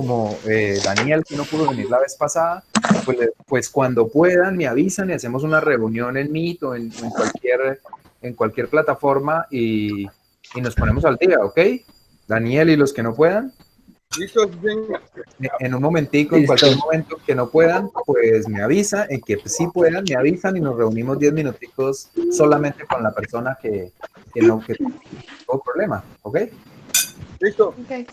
como Daniel, que no pudo venir la vez pasada, pues cuando puedan me avisan y hacemos una reunión en Meet o en cualquier plataforma y nos ponemos al día, ¿ok? Daniel y los que no puedan. Listo, venga. En un momentico, en cualquier momento que no puedan, pues me avisa, en que sí puedan, me avisan y nos reunimos 10 minuticos solamente con la persona que tuvo problema, ¿ok? Listo. Okay.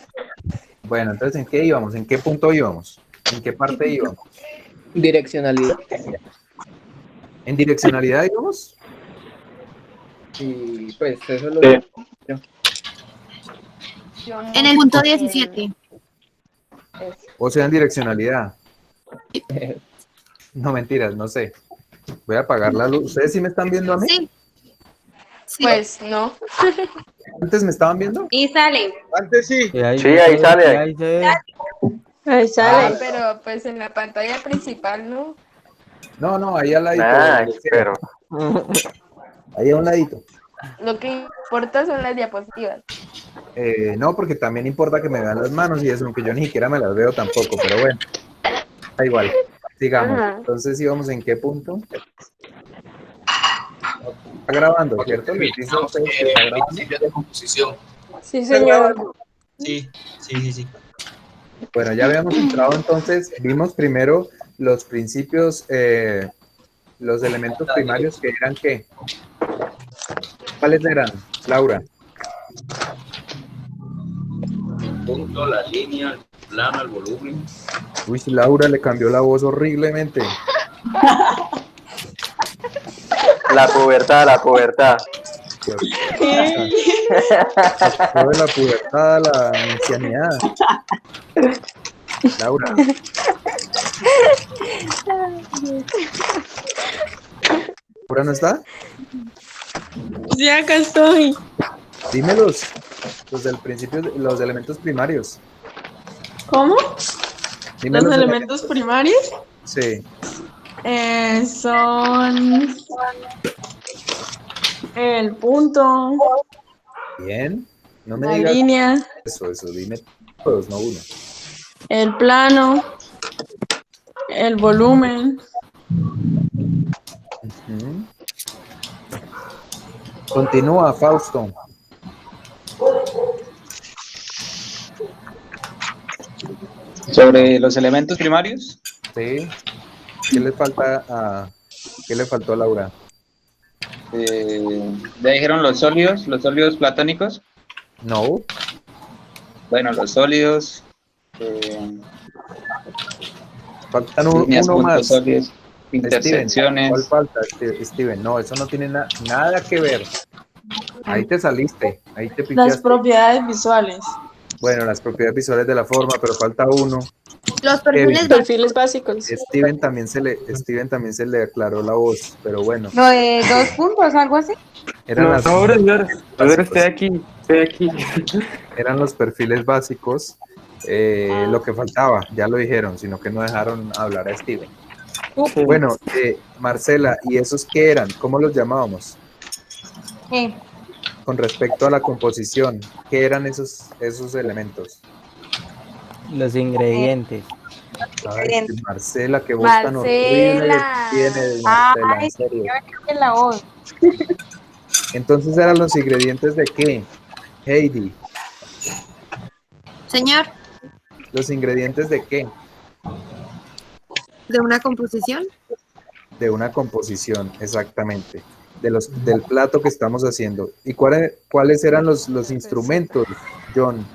Bueno, entonces, ¿en qué íbamos? ¿En qué punto íbamos? ¿En qué parte íbamos? Direccionalidad. ¿En direccionalidad íbamos? Y pues eso es lo Sí. En el punto 17. O sea, en direccionalidad. No, mentiras, no sé. Voy a apagar la luz. ¿Ustedes sí me están viendo a mí? Sí. Sí. Pues no. ¿Antes me estaban viendo? Y sale. Antes sí. Sí, ahí sale. Ahí se ve. Ahí sale. Pero pues en la pantalla principal, ¿no? No, ahí al ladito. Pero Ahí a un ladito. Lo que importa son las diapositivas. No, porque también importa que me vean las manos y eso, aunque yo ni siquiera me las veo tampoco, pero bueno, da igual. Sigamos. Ajá. Entonces íbamos en qué punto. Está grabando, ¿cierto? Les dice a ustedes que está grabando. Principios de composición. Sí, señor. Sí. Bueno, ya habíamos entrado entonces, vimos primero los principios, los elementos primarios que eran ¿qué? ¿Cuáles eran, Laura? El punto, la línea, el plano, el volumen. Uy, Laura le cambió la voz horriblemente. la pubertad. Pasó de la pubertad a la ancianidad. Laura. ¿Laura no está? Sí, acá estoy. Dímelos. Los del principio, los elementos primarios. ¿Cómo? Dime ¿Los elementos primarios? Sí. Son el punto, Bien. No me la digas línea, eso, dime todos, no uno. el plano, el volumen. Ujú. Continúa, Fausto. Sobre los elementos primarios, Sí. ¿Qué le faltó a Laura? ya dijeron los sólidos platónicos. No. Bueno, los sólidos, Faltan líneas, uno puntos más. sólidos, Steven, intersecciones. ¿cuál falta, Steven? No, eso no tiene nada que ver. Ahí te saliste, ahí te Las piqueaste. propiedades visuales. Bueno, las propiedades visuales de la forma, pero falta uno. Los perfiles Perfiles básicos. Steven también se le aclaró la voz, pero bueno. Lo de 2 puntos, algo así. Eran las- estoy aquí. eran los perfiles básicos. Lo que faltaba, ya lo dijeron, sino que no dejaron hablar a Steven. Bueno, Marcela, ¿y esos qué eran? ¿Cómo los llamábamos? Con respecto a la composición, ¿qué eran esos elementos? Los ingredientes. Ay, Marcela, qué voz tan horrible tiene, Marcela, en serio. La voz. Entonces, ¿eran los ingredientes de qué? Heidi, Señor, ¿los ingredientes de qué? de una composición. De una composición, exactamente. Del plato que estamos haciendo. ¿Y cuáles eran los instrumentos, John?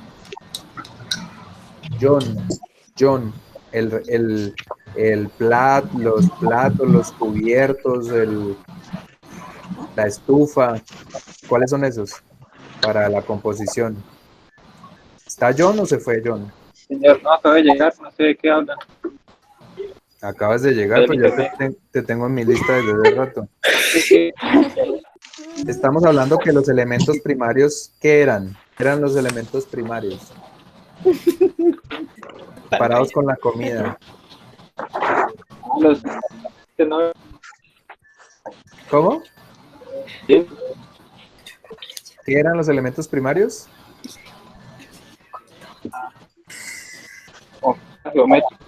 Los platos, los cubiertos, la estufa. ¿Cuáles son esos para la composición? ¿Está John o se fue John? Señor, no acabo de llegar, no sé de qué hablan. Acabas de llegar, pero ya te tengo en mi lista desde hace rato. Estamos hablando que los elementos primarios, ¿qué eran? Eran los elementos primarios. Parados con la comida. ¿Cómo? Sí. ¿Qué eran los elementos primarios? Ok. geométrica.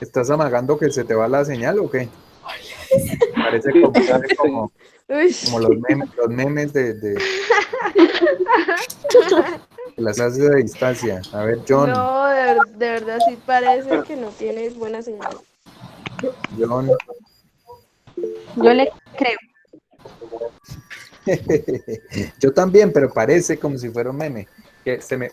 ¿Estás amagando que se te va la señal o qué? Parece como Uy. como los memes de las clases de distancia. A ver, John, No, de verdad sí parece que no tienes buena señal. John. Yo le creo. Yo también, pero parece como si fuera un meme. Que se me.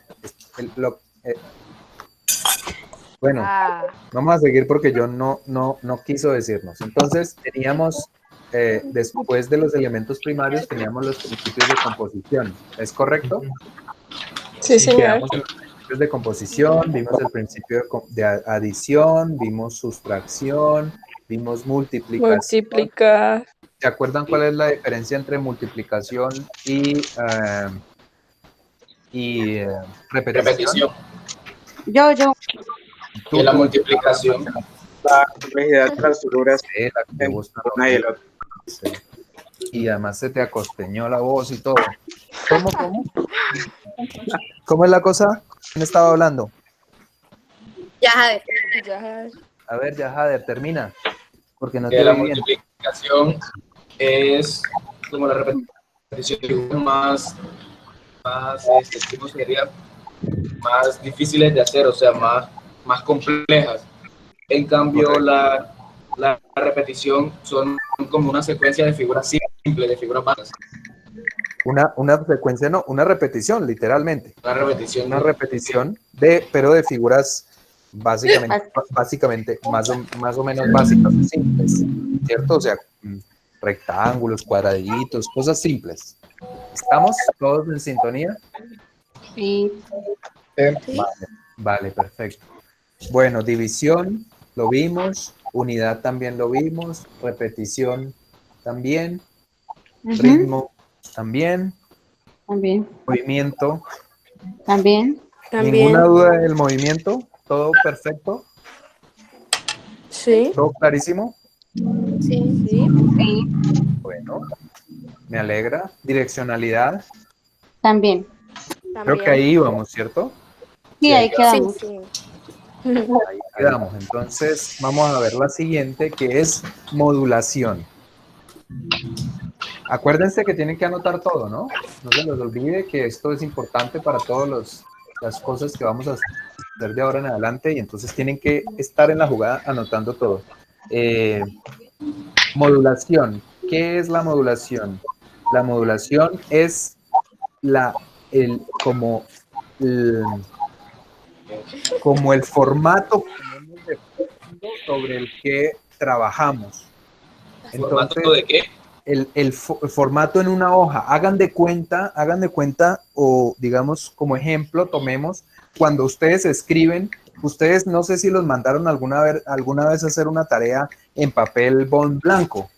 Bueno, Ah, vamos a seguir porque John no quiso decirnos. Entonces, teníamos, después de los elementos primarios, teníamos los principios de composición. ¿Es correcto? Sí, señor. Quedamos en los principios de composición, vimos el principio de adición, vimos sustracción, vimos multiplicación. Multiplicar. ¿Se acuerdan cuál es la diferencia entre multiplicación y repetición? Yo. Tú, la tú, multiplicación. La complejidad de las figuras sí, la que te gusta, una y el otro. sí. Y además se te acosteñó la voz y todo. ¿Cómo? ¿Cómo es la cosa? ¿Quién estaba hablando? Ya, Jader. ya. A ver, ya, Jader, termina. Porque no Que te la oí bien. multiplicación es como la repetición de figuras ¿cómo sería? Más difíciles de hacer, o sea, más complejas. En cambio, Correcto. la repetición son como una secuencia de figuras simples, de figuras básicas. Una secuencia, no, una repetición, literalmente. Una repetición. Una repetición pero de figuras básicamente más o menos básicas y simples, ¿cierto? O sea, rectángulos, cuadraditos, cosas simples. ¿Estamos todos en sintonía? Sí. Vale, perfecto. Bueno, división lo vimos, unidad también lo vimos, repetición también, ritmo también, También. movimiento. También. ¿Ninguna duda del movimiento? ¿Todo perfecto? Sí. ¿Todo clarísimo? Sí. Sí. Bueno, me alegra. Direccionalidad. También. Creo que ahí íbamos, ¿cierto? Sí, ahí quedamos. Sí. Ahí quedamos. Entonces, vamos a ver la siguiente, que es modulación. Acuérdense que tienen que anotar todo, ¿no? No se les olvide que esto es importante para todas las cosas que vamos a hacer de ahora en adelante y entonces tienen que estar en la jugada anotando todo. Modulación. ¿Qué es la modulación? La modulación es como el formato sobre el que trabajamos. Entonces, ¿Formato de qué? El formato en una hoja. Hagan de cuenta, o digamos como ejemplo, tomemos cuando ustedes escriben, ustedes no sé si los mandaron alguna vez a hacer una tarea en papel bond blanco.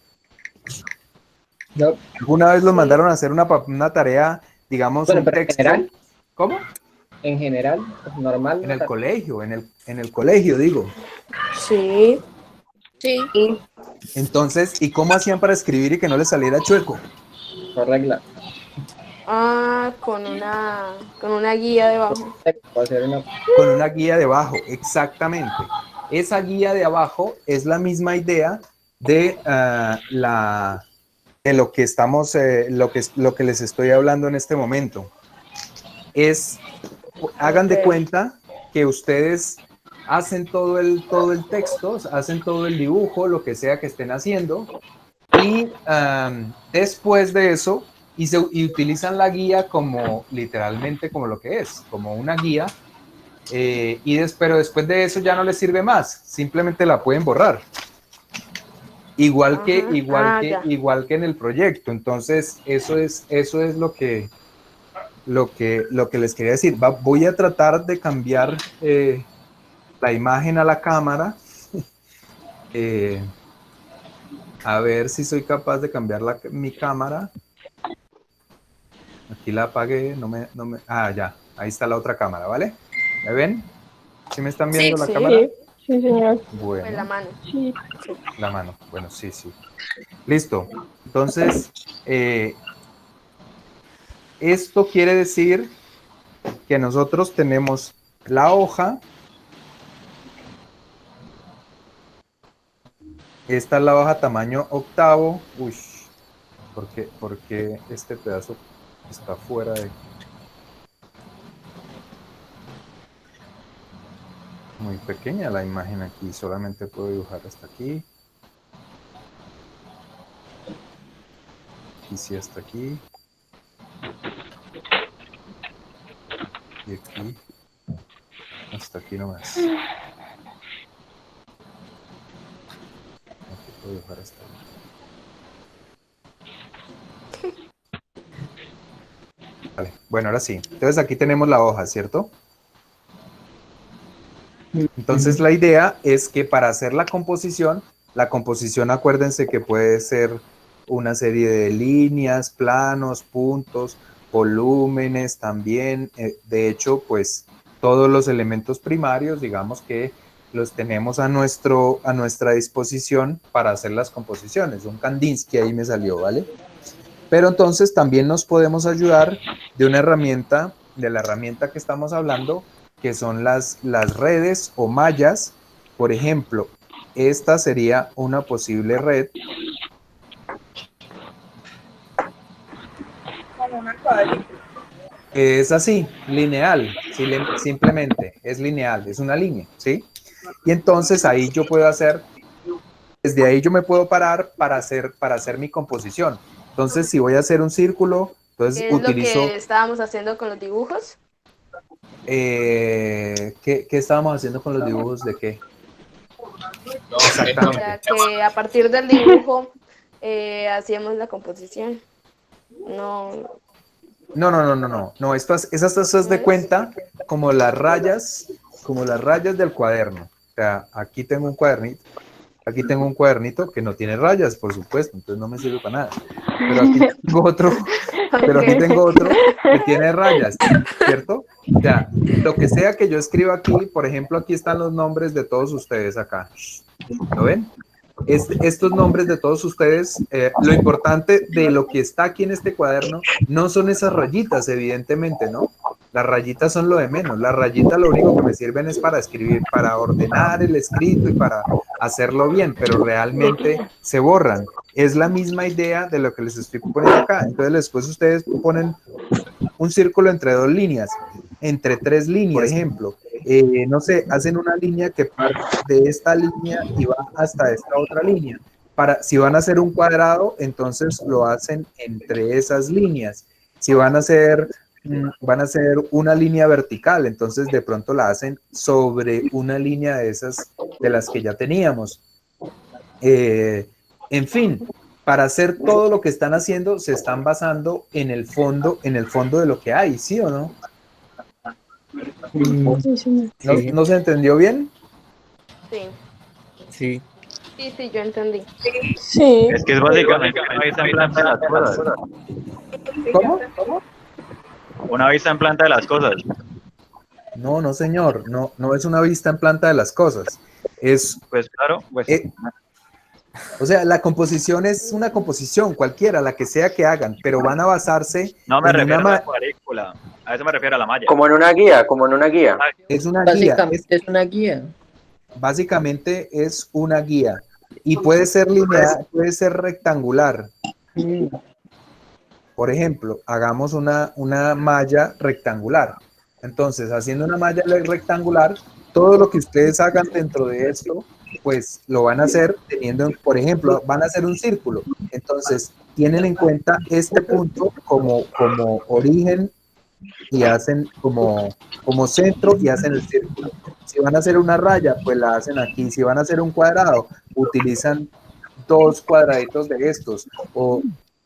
No. ¿Alguna vez los mandaron a hacer una tarea, digamos, Bueno, un pero en texto? general. ¿Cómo? En general, pues, normal. En el colegio, en el colegio, digo. Sí. Sí. Entonces, ¿y cómo hacían para escribir y que no les saliera chueco? Por regla. Ah, con una guía debajo. Con una guía debajo, exactamente. Esa guía de abajo es la misma idea de lo que estamos, lo que les estoy hablando en este momento. Hagan de cuenta que ustedes hacen todo el texto, hacen todo el dibujo, lo que sea que estén haciendo, y después de eso, y utilizan la guía como literalmente como lo que es, como una guía, pero después de eso ya no les sirve más, simplemente la pueden borrar. Igual que en el proyecto. Entonces, eso es lo que les quería decir. Voy a tratar de cambiar la imagen a la cámara. A ver si soy capaz de cambiar mi cámara. Aquí la apagué, ya, ahí está la otra cámara, ¿vale? ¿Me ven? ¿Sí me están viendo la cámara? Sí, señor. Bueno. La mano. Sí. La mano, bueno, sí. Listo. Entonces, esto quiere decir que nosotros tenemos la hoja. Esta es la hoja tamaño octavo. Uy, ¿por qué este pedazo está fuera de... Muy pequeña la imagen aquí, solamente puedo dibujar hasta aquí. Y sí, hasta aquí. Y aquí. Hasta aquí nomás. Aquí puedo dibujar hasta ahí. Vale, bueno, ahora sí. Entonces aquí tenemos la hoja, ¿cierto? Entonces la idea es que para hacer la composición acuérdense que puede ser una serie de líneas, planos, puntos, volúmenes también. De hecho, pues todos los elementos primarios, digamos que los tenemos a nuestra disposición para hacer las composiciones. Un Kandinsky ahí me salió, ¿vale? Pero entonces también nos podemos ayudar de una herramienta, de la herramienta que estamos hablando, que son las redes o mallas. Por ejemplo, esta sería una posible red. Es así, lineal, simplemente, es lineal, es una línea, ¿sí? Y entonces ahí yo puedo hacer, desde ahí yo me puedo parar para hacer mi composición. Entonces, si voy a hacer un círculo, entonces ¿Qué es utilizo... lo que estábamos haciendo con los dibujos? ¿Qué estábamos haciendo con los dibujos de qué? O sea, que a partir del dibujo hacíamos la composición. No, esas estás de cuenta como las rayas del cuaderno. O sea, aquí tengo un cuadernito que no tiene rayas, por supuesto, entonces no me sirve para nada. Pero aquí tengo otro que tiene rayas, ¿cierto? O sea, lo que sea que yo escriba aquí, por ejemplo, aquí están los nombres de todos ustedes acá. ¿Lo ven? Estos nombres de todos ustedes, lo importante de lo que está aquí en este cuaderno no son esas rayitas, evidentemente, ¿no? Las rayitas son lo de menos. Las rayitas lo único que me sirven es para escribir, para ordenar el escrito y para hacerlo bien, pero realmente se borran. Es la misma idea de lo que les estoy poniendo acá. Entonces después ustedes ponen un círculo entre dos líneas, entre tres líneas, por ejemplo. No sé, hacen una línea que parte de esta línea y va hasta esta otra línea. Si van a hacer un cuadrado, entonces lo hacen entre esas líneas. Si van a hacer una línea vertical, entonces de pronto la hacen sobre una línea de esas, de las que ya teníamos. En fin, para hacer todo lo que están haciendo, se están basando en el fondo de lo que hay, ¿sí o no? ¿No se entendió bien? Sí, yo entendí. Sí. Es que es básicamente una vista en planta de las cosas. ¿Cómo? Una vista en planta de las cosas. No, señor, no es una vista en planta de las cosas. Pues claro, pues... O sea, la composición es una composición cualquiera, la que sea que hagan, pero van a basarse No me en refiero una a la cuadrícula, a eso me refiero a la malla. Como en una guía. Es una guía. Básicamente es una guía. Básicamente es una guía. Y puede ser lineal, puede ser rectangular. Por ejemplo, hagamos una malla rectangular. Entonces, haciendo una malla rectangular, todo lo que ustedes hagan dentro de esto, pues lo van a hacer teniendo, por ejemplo, van a hacer un círculo. Entonces, tienen en cuenta este punto como origen y hacen como centro y hacen el círculo. Si van a hacer una raya, pues la hacen aquí. Si van a hacer un cuadrado, utilizan dos cuadraditos de estos. O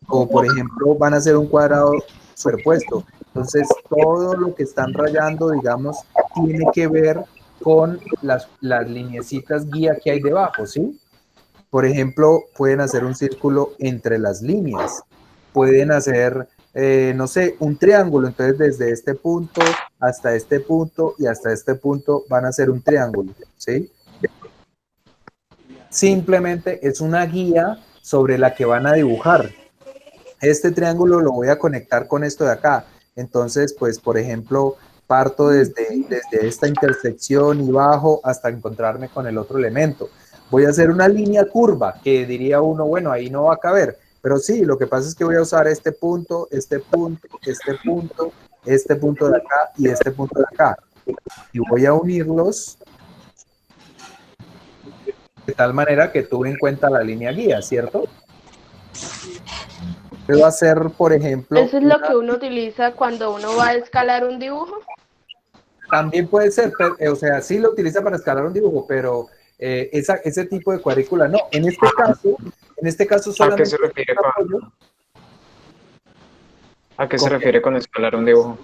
por ejemplo, van a hacer un cuadrado superpuesto. Entonces, todo lo que están rayando, digamos, tiene que ver con las lineecitas guía que hay debajo, ¿sí? Por ejemplo, pueden hacer un círculo entre las líneas. Pueden hacer, no sé, un triángulo. Entonces, desde este punto hasta este punto y hasta este punto van a hacer un triángulo, ¿sí? Simplemente es una guía sobre la que van a dibujar. Este triángulo lo voy a conectar con esto de acá. Entonces, pues, por ejemplo, parto desde esta intersección y bajo hasta encontrarme con el otro elemento. Voy a hacer una línea curva que diría uno, bueno, ahí no va a caber, pero sí, lo que pasa es que voy a usar este punto, este punto, este punto, este punto de acá y este punto de acá. Y voy a unirlos de tal manera que tuve en cuenta la línea guía, ¿cierto? Puedo hacer, por ejemplo... Eso es lo que uno utiliza cuando uno va a escalar un dibujo. También puede ser, o sea, sí lo utiliza para escalar un dibujo, pero ese tipo de cuadrícula no. En este caso solamente... ¿A qué se refiere ¿A qué se refiere con escalar un dibujo?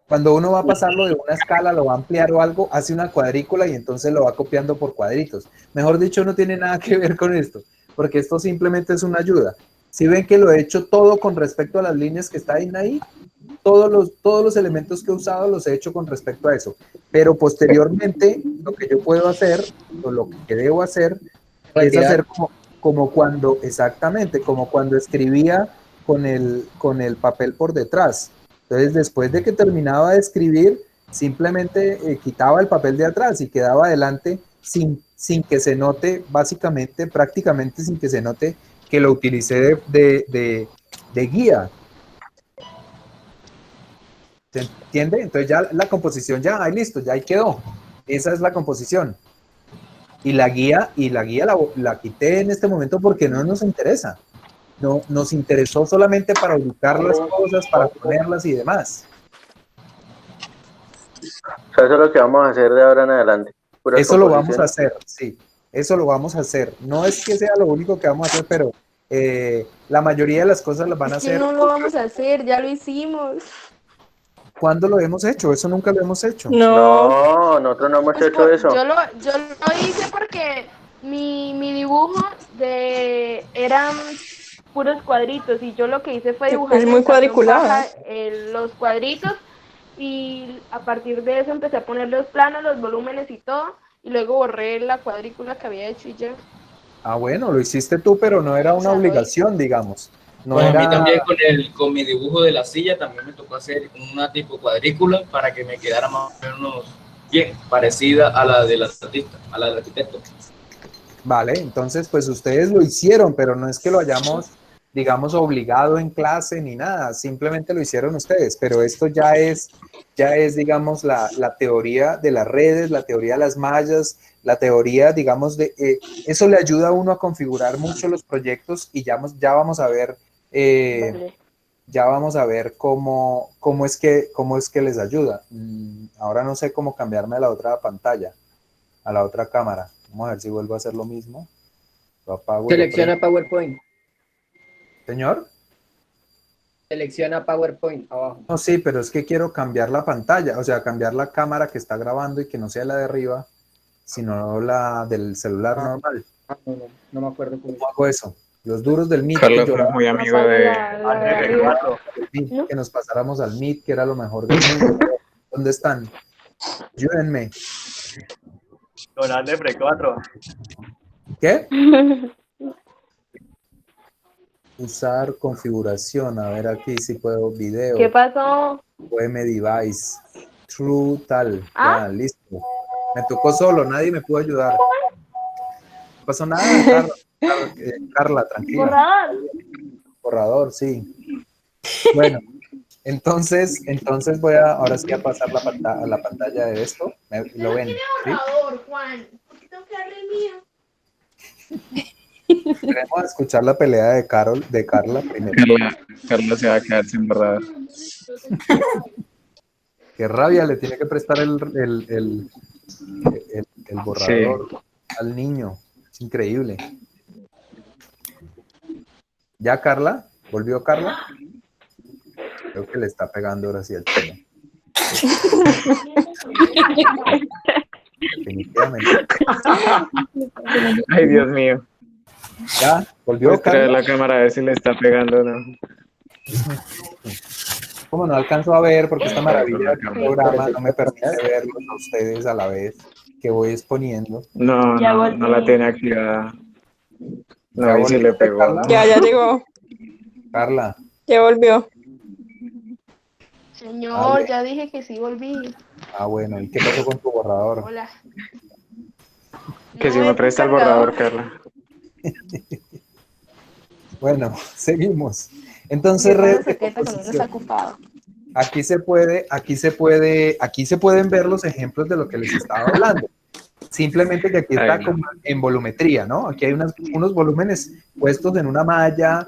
Cuando uno va a pasarlo de una escala, lo va a ampliar o algo, hace una cuadrícula y entonces lo va copiando por cuadritos. Mejor dicho, no tiene nada que ver con esto, porque esto simplemente es una ayuda. Si ven que lo he hecho todo con respecto a las líneas que están ahí, todos los elementos que he usado los he hecho con respecto a eso. Pero posteriormente, lo que yo puedo hacer, o lo que debo hacer, es hacer como cuando, exactamente, como cuando escribía con el papel por detrás. Entonces, después de que terminaba de escribir, simplemente quitaba el papel de atrás y quedaba adelante sin que se note, básicamente, prácticamente sin que se note que lo utilicé de guía. ¿Se entiende? Entonces ya la composición ya, ahí listo, ya ahí quedó. Esa es la composición. Y la guía la quité en este momento porque no nos interesa. No, nos interesó solamente para ubicar las cosas, para ponerlas y demás. O sea, eso es lo que vamos a hacer de ahora en adelante. Eso lo vamos a hacer, sí. Eso lo vamos a hacer. No es que sea lo único que vamos a hacer, pero la mayoría de las cosas las van a hacer. No lo vamos a hacer, ya lo hicimos. ¿Cuándo lo hemos hecho? Eso nunca lo hemos hecho. No, nosotros no hemos hecho eso. Yo lo hice porque mi dibujo eran puros cuadritos y yo lo que hice fue dibujar es muy cuadriculado. Los cuadritos y a partir de eso empecé a poner los planos, los volúmenes y todo y luego borré la cuadrícula que había hecho y ya. Ah, bueno, lo hiciste tú, pero no era una obligación, digamos. No Bueno, era... a mí también con mi dibujo de la silla también me tocó hacer una tipo cuadrícula para que me quedara más o menos bien, parecida a la del artista, a la del arquitecto. Vale, entonces pues ustedes lo hicieron, pero no es que lo hayamos, digamos, obligado en clase ni nada, simplemente lo hicieron ustedes, pero esto ya es digamos, la teoría de las redes, la teoría de las mallas, la teoría, digamos, eso le ayuda a uno a configurar mucho los proyectos y ya vamos a ver, Vale. ya vamos a ver cómo es que les ayuda. Ahora no sé cómo cambiarme a la otra pantalla, a la otra cámara. Vamos a ver si vuelvo a hacer lo mismo. Lo apago. Selecciona PowerPoint. ¿Señor? Selecciona PowerPoint abajo. No, sí, pero es que quiero cambiar la pantalla, o sea, cambiar la cámara que está grabando y que no sea la de arriba, sino la del celular normal. No me acuerdo cómo hago eso. Los duros del Meet. Carlos fue muy amigo de Meet, que nos pasáramos al Meet, que era lo mejor del mundo. ¿Dónde están? Ayúdenme. Donald de Pre 4. ¿Qué? Usar configuración, a ver aquí si puedo video. ¿Qué pasó? OM device, true tal, ya, listo. Me tocó solo, nadie me pudo ayudar. No pasó nada, Carla, tranquila. Borrador. Borrador, sí. Bueno, entonces voy ahora sí a pasar a la pantalla de esto. ¿Lo ven? ¿Sí? Juan. ¿Por qué tengo que darle el mío? Queremos escuchar la pelea de Carla primero. Carla se va a quedar sin borrador. Qué rabia, le tiene que prestar el borrador al niño. Es increíble. ¿Ya Carla? ¿Volvió Carla? Creo que le está pegando ahora sí al tema. Definitivamente. Ay, Dios mío. ¿Ya? ¿Volvió Carla? Carla? La cámara a ver si le está pegando o no. Como no alcanzo a ver porque esta maravilla del programa no me permite verlos a ustedes a la vez que voy exponiendo. No la tiene activada. No, ahí sí le pegó. Carla? Ya llegó. Carla. Ya volvió. Señor, Vale. ya dije que sí volví. Ah, bueno, ¿y qué pasó con tu borrador? Hola. Que No, si me es presta el cargador. borrador, Carla. Bueno, seguimos. Mi Entonces, hermano redes de secreta que no está composición. ocupado. Aquí se pueden ver los ejemplos de lo que les estaba hablando. Simplemente que aquí está Ahí. como en volumetría, ¿no? Aquí hay unos volúmenes puestos en una malla,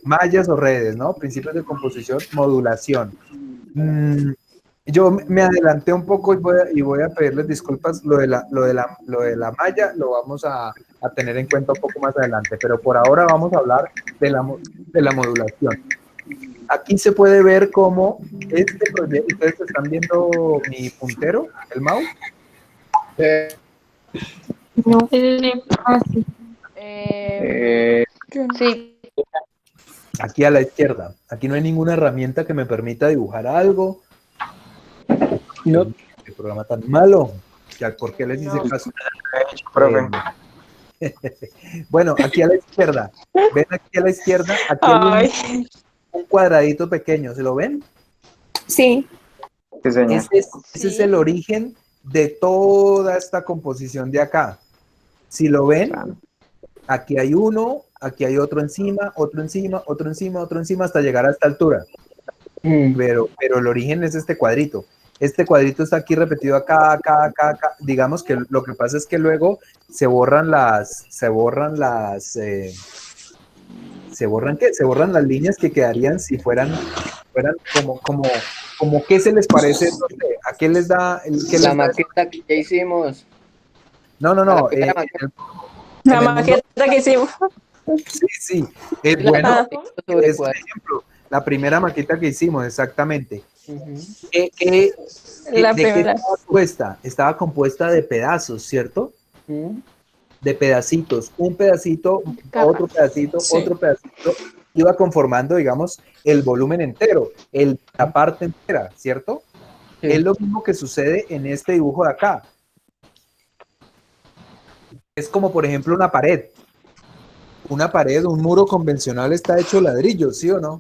mallas o redes, ¿no? Principios de composición, modulación. Yo me adelanté un poco y voy a pedirles disculpas. Lo de la malla lo vamos a tener en cuenta un poco más adelante, pero por ahora vamos a hablar de la modulación. Aquí se puede ver cómo este proyecto, ustedes están viendo mi puntero, el mouse. No. Sí. Sí. Aquí a la izquierda. Aquí no hay ninguna herramienta que me permita dibujar algo. No. Qué programa tan malo. ¿Por qué les hice No. caso? Profe. Bueno, aquí a la izquierda. ¿Ven aquí a la izquierda? Aquí hay Ay. un cuadradito pequeño. ¿Se lo ven? Sí. Sí, señor. Ese es el origen de toda esta composición de acá. Si lo ven, aquí hay uno, aquí hay otro encima, otro encima, otro encima, otro encima, hasta llegar a esta altura. Pero el origen es este cuadrito. Este cuadrito está aquí repetido acá, acá, acá, acá. Digamos que lo que pasa es que luego se borran las líneas que quedarían si fueran como ¿qué se les parece? No sé, ¿a qué les da? La maqueta que ya hicimos. No. La maqueta que hicimos. Sí. Es bueno. Sobre Es un cuadro. ejemplo. La primera maqueta que hicimos, exactamente. La ¿De qué primera. estaba compuesta? Estaba compuesta de pedazos, ¿cierto? De pedacitos. Un pedacito, otro pedacito, Sí. otro pedacito. Iba conformando, digamos, el volumen entero, la parte entera, ¿cierto? Sí. Es lo mismo que sucede en este dibujo de acá. Es como, por ejemplo, una pared. Una pared, un muro convencional está hecho de ladrillo, ¿sí o no?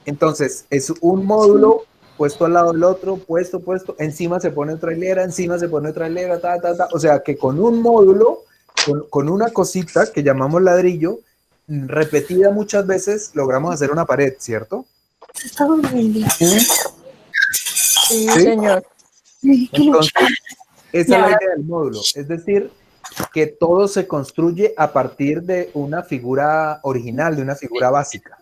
Entonces, es un módulo puesto al lado del otro, puesto, encima se pone otra hilera, o sea que con un módulo, con una cosita que llamamos ladrillo, repetida muchas veces, logramos hacer una pared, ¿cierto? Sí, señor. Entonces, esa Ya. es la idea del módulo, es decir, que todo se construye a partir de una figura original, de una figura básica.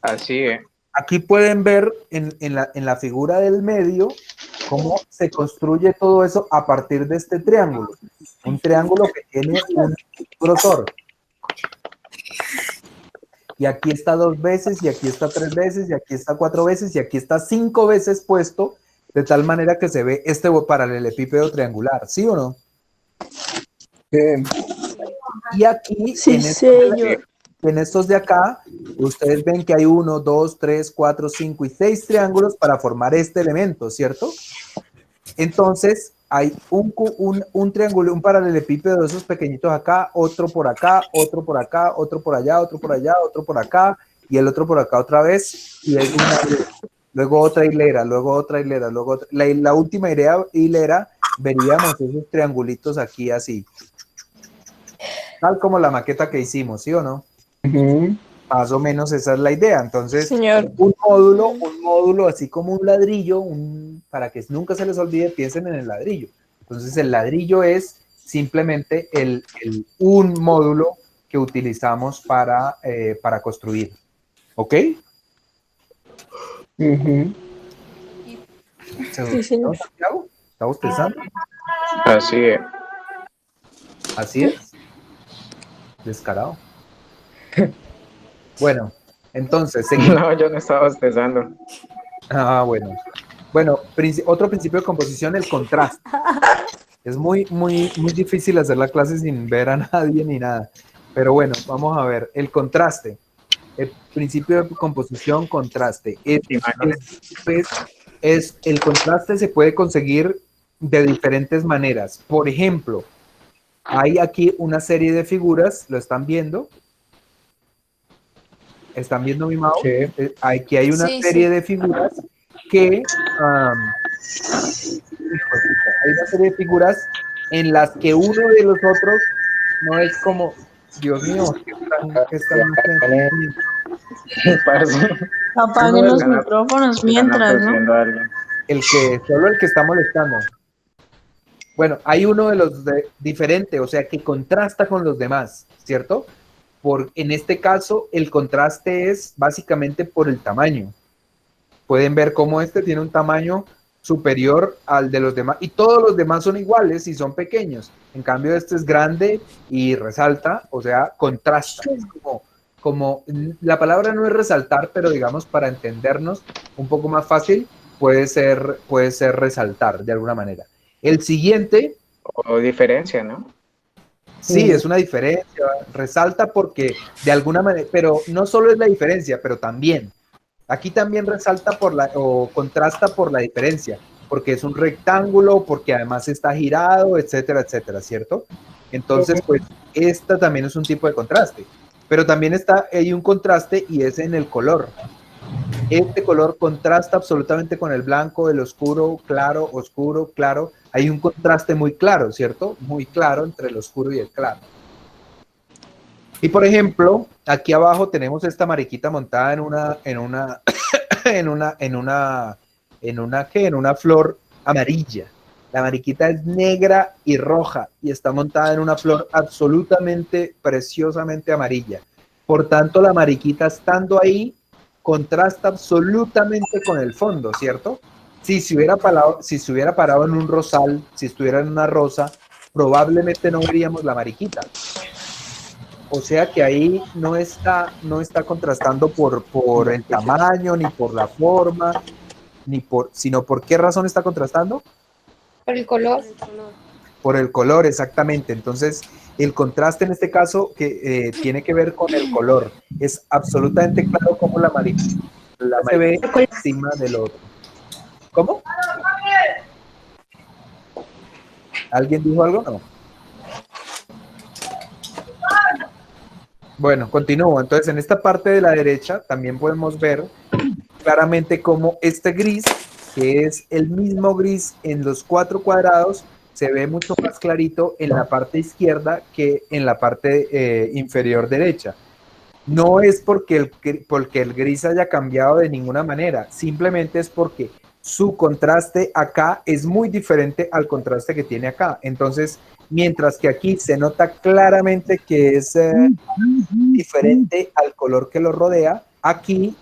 Así es. Aquí pueden ver en la figura del medio cómo se construye todo eso a partir de este triángulo. Un triángulo que tiene un grosor. Y aquí está 2 veces, y aquí está 3 veces, y aquí está 4 veces, y aquí está 5 veces puesto, de tal manera que se ve este paralelepípedo triangular, ¿sí o no? Y aquí, Sí, señor. en estos de acá, ustedes ven que hay 1, 2, 3, 4, 5 y 6 triángulos para formar este elemento, ¿cierto? Entonces, hay un triángulo, un paralelepípedo de esos pequeñitos acá, otro por acá, otro por acá, otro por allá, otro por allá, otro por acá, y el otro por acá otra vez, y es luego otra hilera, luego otra hilera, luego otra. La última hilera veríamos esos triangulitos aquí así. Tal como la maqueta que hicimos, ¿sí o no? Más o menos esa es la idea. Entonces, Señor. un módulo así como un ladrillo, para que nunca se les olvide, piensen en el ladrillo. Entonces, el ladrillo es simplemente un módulo que utilizamos para construir. ¿Ok? Sí, señor. Santiago? ¿Estamos pensando? Así es. Así es. Descarado. Bueno, entonces, seguimos. No, yo no estaba bostezando. Ah, bueno. Bueno, otro principio de composición, el contraste. Es muy difícil hacer la clase sin ver a nadie ni nada. Pero bueno, vamos a ver. El contraste. El principio de composición, contraste. El contraste se puede conseguir de diferentes maneras. Por ejemplo, hay aquí una serie de figuras, lo están viendo. ¿Están viendo mi mouse? Sí. Aquí hay una Sí, serie sí. de figuras que... hijo de puta, hay una serie de figuras en las que uno de los otros no es como... Dios mío, ¿qué están haciendo? Parce, Apaguen los Están- micrófonos están mientras, ¿no? abduciendo a alguien. Solo el que está molestando. Bueno, hay uno de los diferente, o sea, que contrasta con los demás, ¿cierto? En este caso, el contraste es básicamente por el tamaño. Pueden ver cómo este tiene un tamaño superior al de los demás, y todos los demás son iguales y son pequeños. En cambio, este es grande y resalta, o sea, contrasta. Es como la palabra no es resaltar, pero digamos, para entendernos un poco más fácil, puede ser resaltar de alguna manera. El siguiente... O diferencia, ¿no? Sí, es una diferencia, resalta porque de alguna manera, pero no solo es la diferencia, pero también, aquí también resalta o contrasta por la diferencia, porque es un rectángulo, porque además está girado, etcétera, etcétera, ¿cierto? Entonces, pues, esta también es un tipo de contraste, pero también hay un contraste y es en el color. Este color contrasta absolutamente con el blanco, el oscuro, claro. Hay un contraste muy claro, ¿cierto? Muy claro entre el oscuro y el claro. Y por ejemplo, aquí abajo tenemos esta mariquita montada en una flor amarilla. La mariquita es negra y roja y está montada en una flor absolutamente preciosamente amarilla. Por tanto, la mariquita estando ahí contrasta absolutamente con el fondo, ¿cierto? Si se hubiera parado en un rosal, si estuviera en una rosa, probablemente no veríamos la mariquita. O sea que ahí no está contrastando por el tamaño, ni por la forma, sino por qué razón está contrastando. Por el color. Por el color, exactamente. Entonces, el contraste en este caso que tiene que ver con el color. Es absolutamente claro cómo la mariquita se ve encima del otro. ¿Cómo? ¿Alguien dijo algo? No. Bueno, continúo. Entonces, en esta parte de la derecha también podemos ver claramente cómo este gris, que es el mismo gris en los 4 cuadrados, se ve mucho más clarito en la parte izquierda que en la parte inferior derecha. No es porque el gris haya cambiado de ninguna manera, simplemente es porque su contraste acá es muy diferente al contraste que tiene acá. Entonces, mientras que aquí se nota claramente que es diferente al color que lo rodea, aquí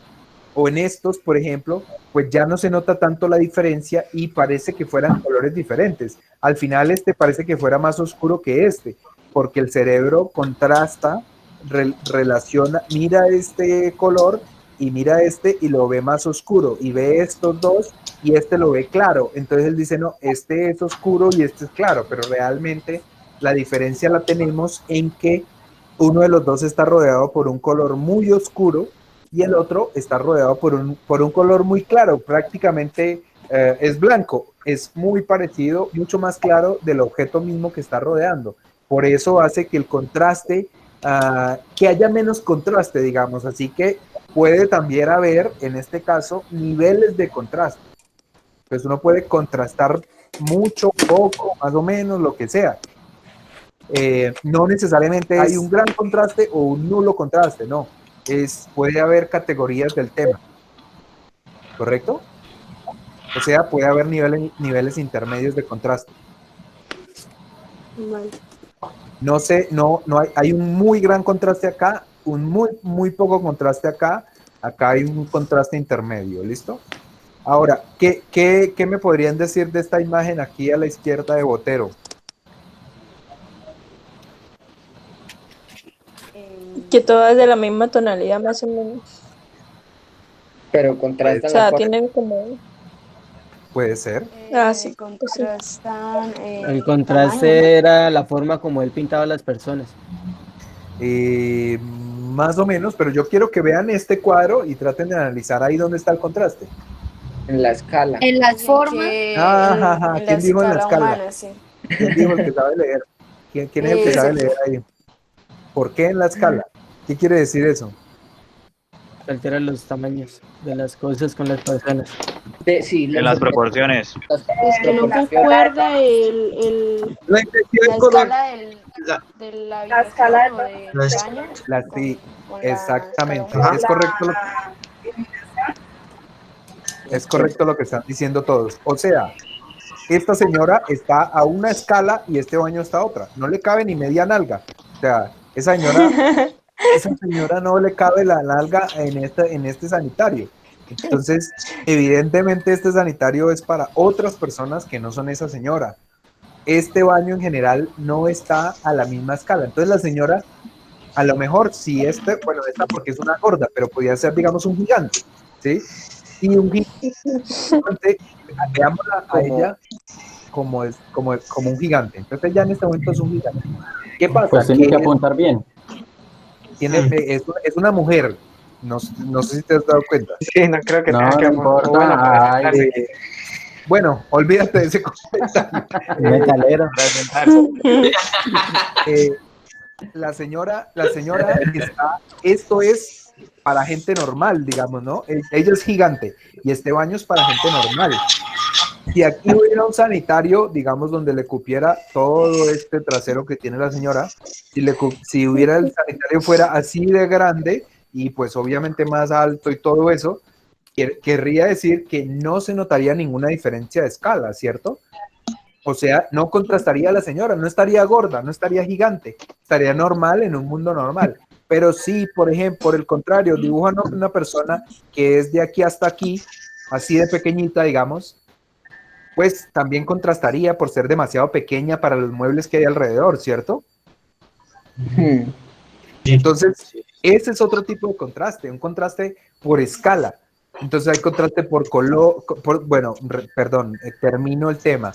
o en estos, por ejemplo, pues ya no se nota tanto la diferencia y parece que fueran colores diferentes. Al final este parece que fuera más oscuro que este, porque el cerebro contrasta, relaciona, mira este color y mira este y lo ve más oscuro, y ve estos dos y este lo ve claro. Entonces él dice, no, este es oscuro y este es claro, pero realmente la diferencia la tenemos en que uno de los dos está rodeado por un color muy oscuro y el otro está rodeado por un color muy claro, prácticamente es blanco, es muy parecido, mucho más claro del objeto mismo que está rodeando. Por eso hace que el contraste, que haya menos contraste, digamos, así que puede también haber, en este caso, niveles de contraste. Pues uno puede contrastar mucho, poco, más o menos, lo que sea. No necesariamente hay un gran contraste o un nulo contraste, no. Puede haber categorías del tema, ¿correcto? O sea, puede haber niveles intermedios de contraste. Vale. No sé, no hay un muy gran contraste acá, un muy poco contraste acá hay un contraste intermedio, ¿listo? Ahora, ¿qué me podrían decir de esta imagen aquí a la izquierda de Botero? Que todas de la misma tonalidad, más o menos. Pero contrastan. O sea, tienen como... Puede ser. Sí. Contrastan. El contraste era la forma como él pintaba a las personas. Más o menos, pero yo quiero que vean este cuadro y traten de analizar ahí dónde está el contraste. En la escala. En las formas. ¿Quién dijo en la escala? Humana, sí. ¿Quién dijo el que sabe leer? ¿Quién es el que sabe leer ahí? ¿Por qué en la escala? ¿Qué quiere decir eso? altera los tamaños de las cosas con las personas. Sí, En las proporciones. Es que no concuerda La la intención con escala de la habitación o del baño sí, con la exactamente. escala. Es correcto es correcto lo que están diciendo todos. O sea, esta señora está a una escala y este baño está a otra. No le cabe ni media nalga. O sea, esa señora no le cabe la nalga en este sanitario. Entonces, evidentemente este sanitario es para otras personas que no son esa señora. Este baño en general no está a la misma escala. Entonces la señora, a lo mejor si esta porque es una gorda, pero podría ser, digamos, un gigante, ¿sí? Y un gigante, veámosla a ella como un gigante. Entonces ya en este momento es un gigante. ¿Qué pasa? Pues tiene que apuntar bien. Es una mujer. No sé si te has dado cuenta. Sí, no creo que No, tenga que no importa. bueno, Ay, Bueno, olvídate de ese comentario. Metalero. La señora está, esto es para gente normal, digamos, ¿no? Ella es gigante y este baño es para gente normal. Si aquí hubiera un sanitario, digamos, donde le cupiera todo este trasero que tiene la señora, si hubiera el sanitario fuera así de grande y pues obviamente más alto y todo eso, querría decir que no se notaría ninguna diferencia de escala, ¿cierto? O sea, no contrastaría a la señora, no estaría gorda, no estaría gigante, estaría normal en un mundo normal. Pero sí, por ejemplo, por el contrario, dibujan una persona que es de aquí hasta aquí, así de pequeñita, digamos, pues también contrastaría por ser demasiado pequeña para los muebles que hay alrededor, ¿cierto? Entonces, ese es otro tipo de contraste, un contraste por escala. Entonces hay contraste por color, termino el tema,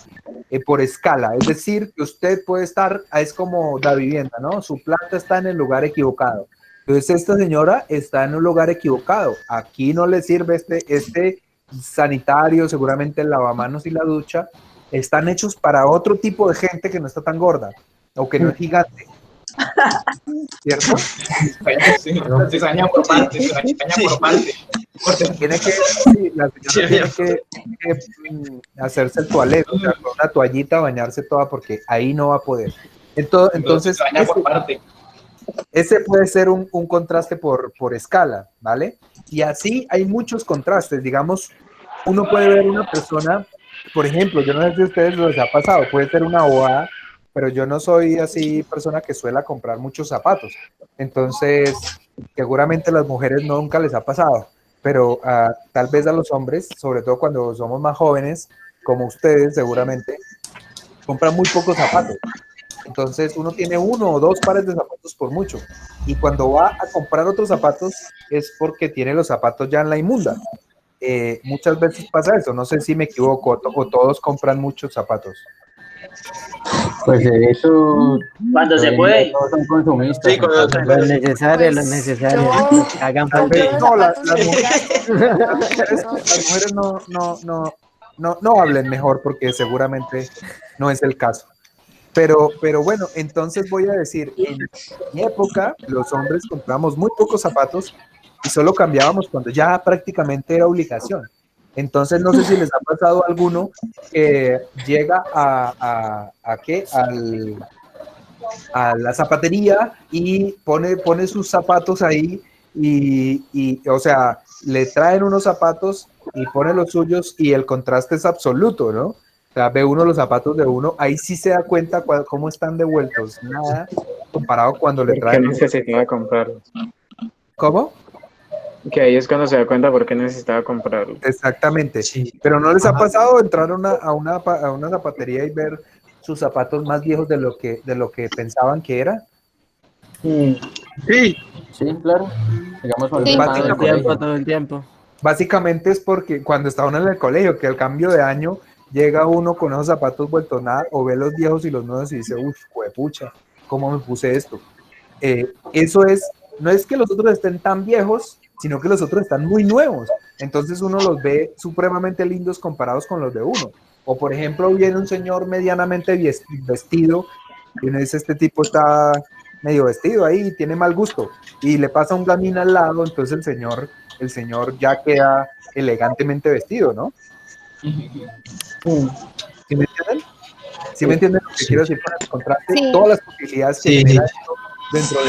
por escala, es decir, que usted puede estar, es como la vivienda, ¿no? Su planta está en el lugar equivocado. Entonces esta señora está en un lugar equivocado, aquí no le sirve este sanitario, seguramente el lavamanos y la ducha, están hechos para otro tipo de gente que no está tan gorda, o que no es gigante. ¿Cierto? Se daña por parte, la señora tiene que hacerse el toalete, o sea, con una toallita, bañarse toda, porque ahí no va a poder. Entonces, ese puede ser un contraste por escala, ¿vale? Y así hay muchos contrastes, digamos, uno puede ver una persona, por ejemplo, yo no sé si a ustedes les ha pasado, puede ser una bobada, pero yo no soy así persona que suele comprar muchos zapatos, entonces seguramente a las mujeres nunca les ha pasado, pero tal vez a los hombres, sobre todo cuando somos más jóvenes, como ustedes seguramente, compran muy pocos zapatos. Entonces uno tiene 1 o 2 pares de zapatos por mucho, y cuando va a comprar otros zapatos es porque tiene los zapatos ya en la inmunda. Muchas veces pasa eso, no sé si me equivoco, o todos compran muchos zapatos. pues eso. Cuando se puede. Todos son consumistas. Sí, cuando se Lo necesario, lo necesario. Hagan falta. No, las mujeres no hablen mejor porque seguramente no es el caso. Pero bueno, entonces voy a decir, en mi época los hombres compramos muy pocos zapatos y solo cambiábamos cuando ya prácticamente era obligación. Entonces no sé si les ha pasado a alguno que llega a la zapatería y pone sus zapatos ahí y o sea, le traen unos zapatos y pone los suyos y el contraste es absoluto, ¿no? O sea, ve uno los zapatos de uno, ahí sí se da cuenta cómo están devueltos, nada comparado cuando le traen. ¿Por qué necesitaba comprarlos? ¿Cómo? Que ahí es cuando se da cuenta por qué necesitaba comprarlos. Exactamente, sí. Pero ¿no les ha pasado entrar a una zapatería y ver sus zapatos más viejos de lo que pensaban que era? Sí, claro. Digamos, Todo el tiempo. Básicamente es porque cuando está uno en el colegio, que al cambio de año llega uno con esos zapatos vueltos nada, o ve los viejos y los nuevos y dice, uff, juepucha, ¿cómo me puse esto? Eso no es que los otros estén tan viejos, sino que los otros están muy nuevos. Entonces uno los ve supremamente lindos comparados con los de uno. O por ejemplo, viene un señor medianamente vestido y uno dice, este tipo está medio vestido ahí, tiene mal gusto, y le pasa un gamín al lado, entonces el señor el señor ya queda elegantemente vestido, ¿no? ¿Sí me entienden? ¿Sí me entienden lo que quiero decir con el contraste? Sí. Todas las posibilidades que genera esto dentro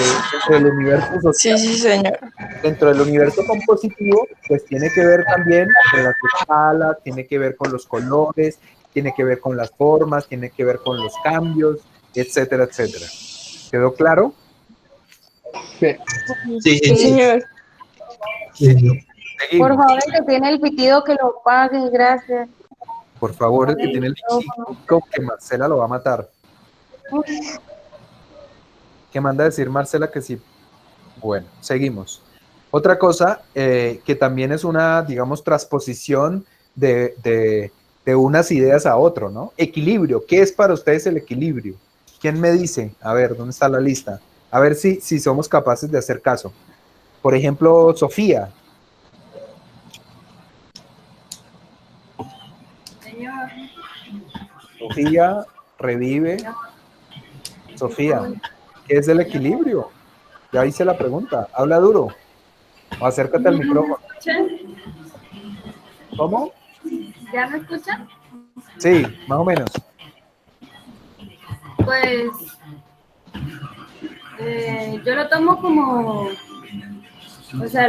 del universo social. Sí, señor. Dentro del universo compositivo, pues tiene que ver también con las escalas, tiene que ver con los colores, tiene que ver con las formas, tiene que ver con los cambios, etcétera, etcétera. ¿Quedó claro? Sí, señor. Seguimos. Por favor, el que tiene el pitido que lo pague, gracias. Por favor, el que tiene el chico, que Marcela lo va a matar. ¿Qué manda a decir Marcela que sí? Bueno, seguimos. Otra cosa que también es una, digamos, transposición de unas ideas a otro, ¿no? Equilibrio. ¿Qué es para ustedes el equilibrio? ¿Quién me dice? A ver, ¿dónde está la lista? A ver si somos capaces de hacer caso. Por ejemplo, Sofía. Sofía, revive. Sofía, ¿qué es el equilibrio? Ya hice la pregunta. Habla duro. O acércate al micrófono. ¿Cómo? ¿Ya me escuchan? Sí, más o menos. Pues yo lo tomo como, o sea,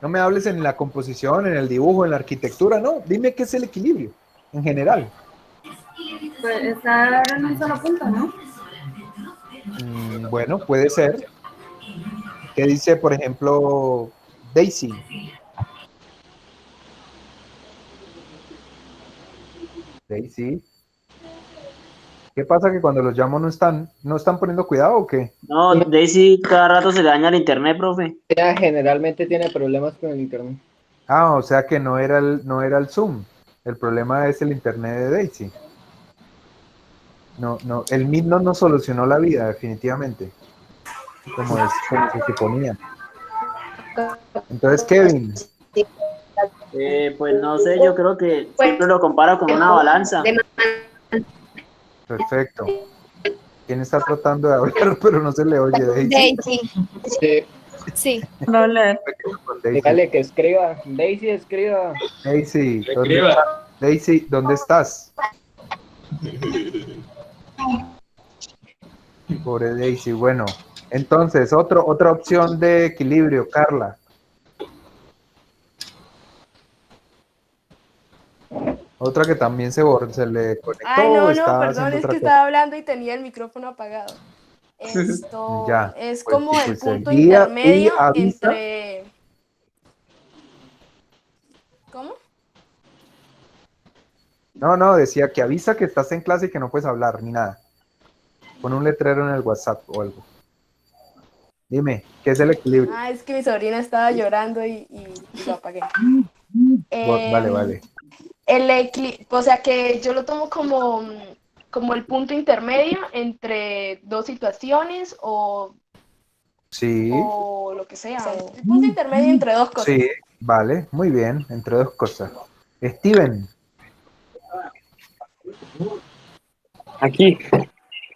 no me hables en la composición, en el dibujo, en la arquitectura, no. Dime qué es el equilibrio, en general. Pues estar en un solo punto, ¿no? Bueno, puede ser. ¿Qué dice, por ejemplo, Daisy? Daisy. ¿Qué pasa que cuando los llamo no están poniendo cuidado o qué? No, Daisy cada rato se le daña el internet, profe. Ella generalmente tiene problemas con el internet. Ah, o sea que no era el Zoom. El problema es el internet de Daisy. No, el Meet no nos solucionó la vida, definitivamente. Como se suponía. Entonces, Kevin. Pues no sé, yo creo que siempre lo comparo con una balanza. Perfecto. ¿Quién está tratando de hablar, pero no se le oye? Daisy. Sí. Dígale que escriba. Daisy, escriba. Daisy, ¿dónde estás? Pobre Daisy. Bueno, entonces, otra opción de equilibrio, Carla. Otra que también se le conectó. Ay, no, perdón, es que estaba hablando y tenía el micrófono apagado. Esto ya, es pues, como el punto y intermedio avisa. entre... ¿Cómo? No, decía que avisa que estás en clase y que no puedes hablar ni nada. Pon un letrero en el WhatsApp o algo. Dime, ¿qué es el equilibrio? Ah, es que mi sobrina estaba llorando y lo apagué. Vale. O sea que yo lo tomo como el punto intermedio entre dos situaciones o lo que sea. El punto intermedio entre dos cosas. Sí, vale, muy bien, entre dos cosas. Steven. Aquí.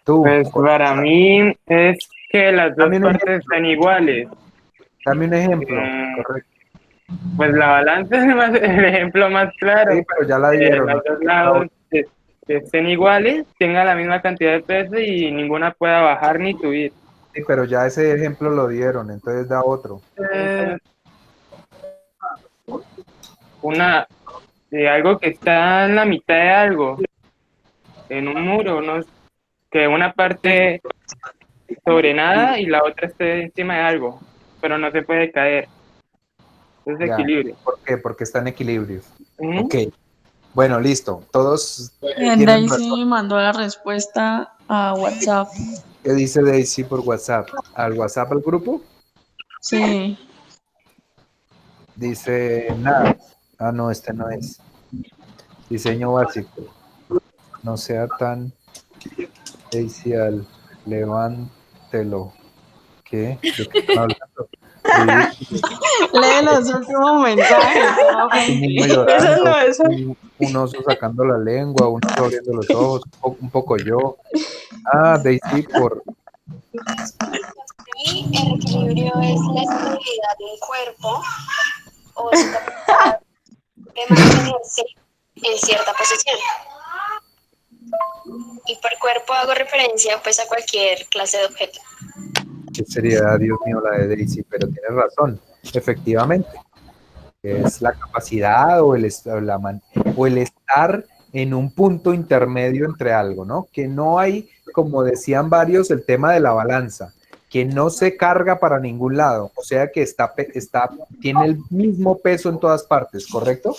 Tú. Pues para mí es que las dos partes están iguales. Dame un ejemplo, correcto. Pues la balanza es el ejemplo más claro. Sí, pero ya la dieron. Los dos lados que estén iguales, tengan la misma cantidad de peso y ninguna pueda bajar ni subir. Sí, pero ya ese ejemplo lo dieron, entonces da otro. Algo que está en la mitad de algo, en un muro, ¿no? Que una parte sobre nada y la otra esté encima de algo, pero no se puede caer. Es equilibrio. ¿Por qué? Porque está en equilibrio. Ok. Bueno, listo. Todos. Daisy mandó la respuesta a WhatsApp. ¿Qué dice Daisy por WhatsApp? ¿Al WhatsApp al grupo? Sí. Dice nada. Ah, no, este no es. Diseño básico. No sea tan Daisy levántelo. ¿Qué? ¿De qué están hablando? Lee los últimos mensajes. Eso no es. Un oso sacando la lengua, uno abriendo los ojos, un poco yo. Ah, Daisy Y el equilibrio es la estabilidad de un cuerpo o su capacidad de mantenerse en cierta posición. Y por cuerpo hago referencia pues a cualquier clase de objeto. Qué seriedad, Dios mío, la de Daisy, pero tienes razón, efectivamente. Es la capacidad o el estar en un punto intermedio entre algo, ¿no? Que no hay, como decían varios, el tema de la balanza, que no se carga para ningún lado, o sea que tiene el mismo peso en todas partes, ¿correcto?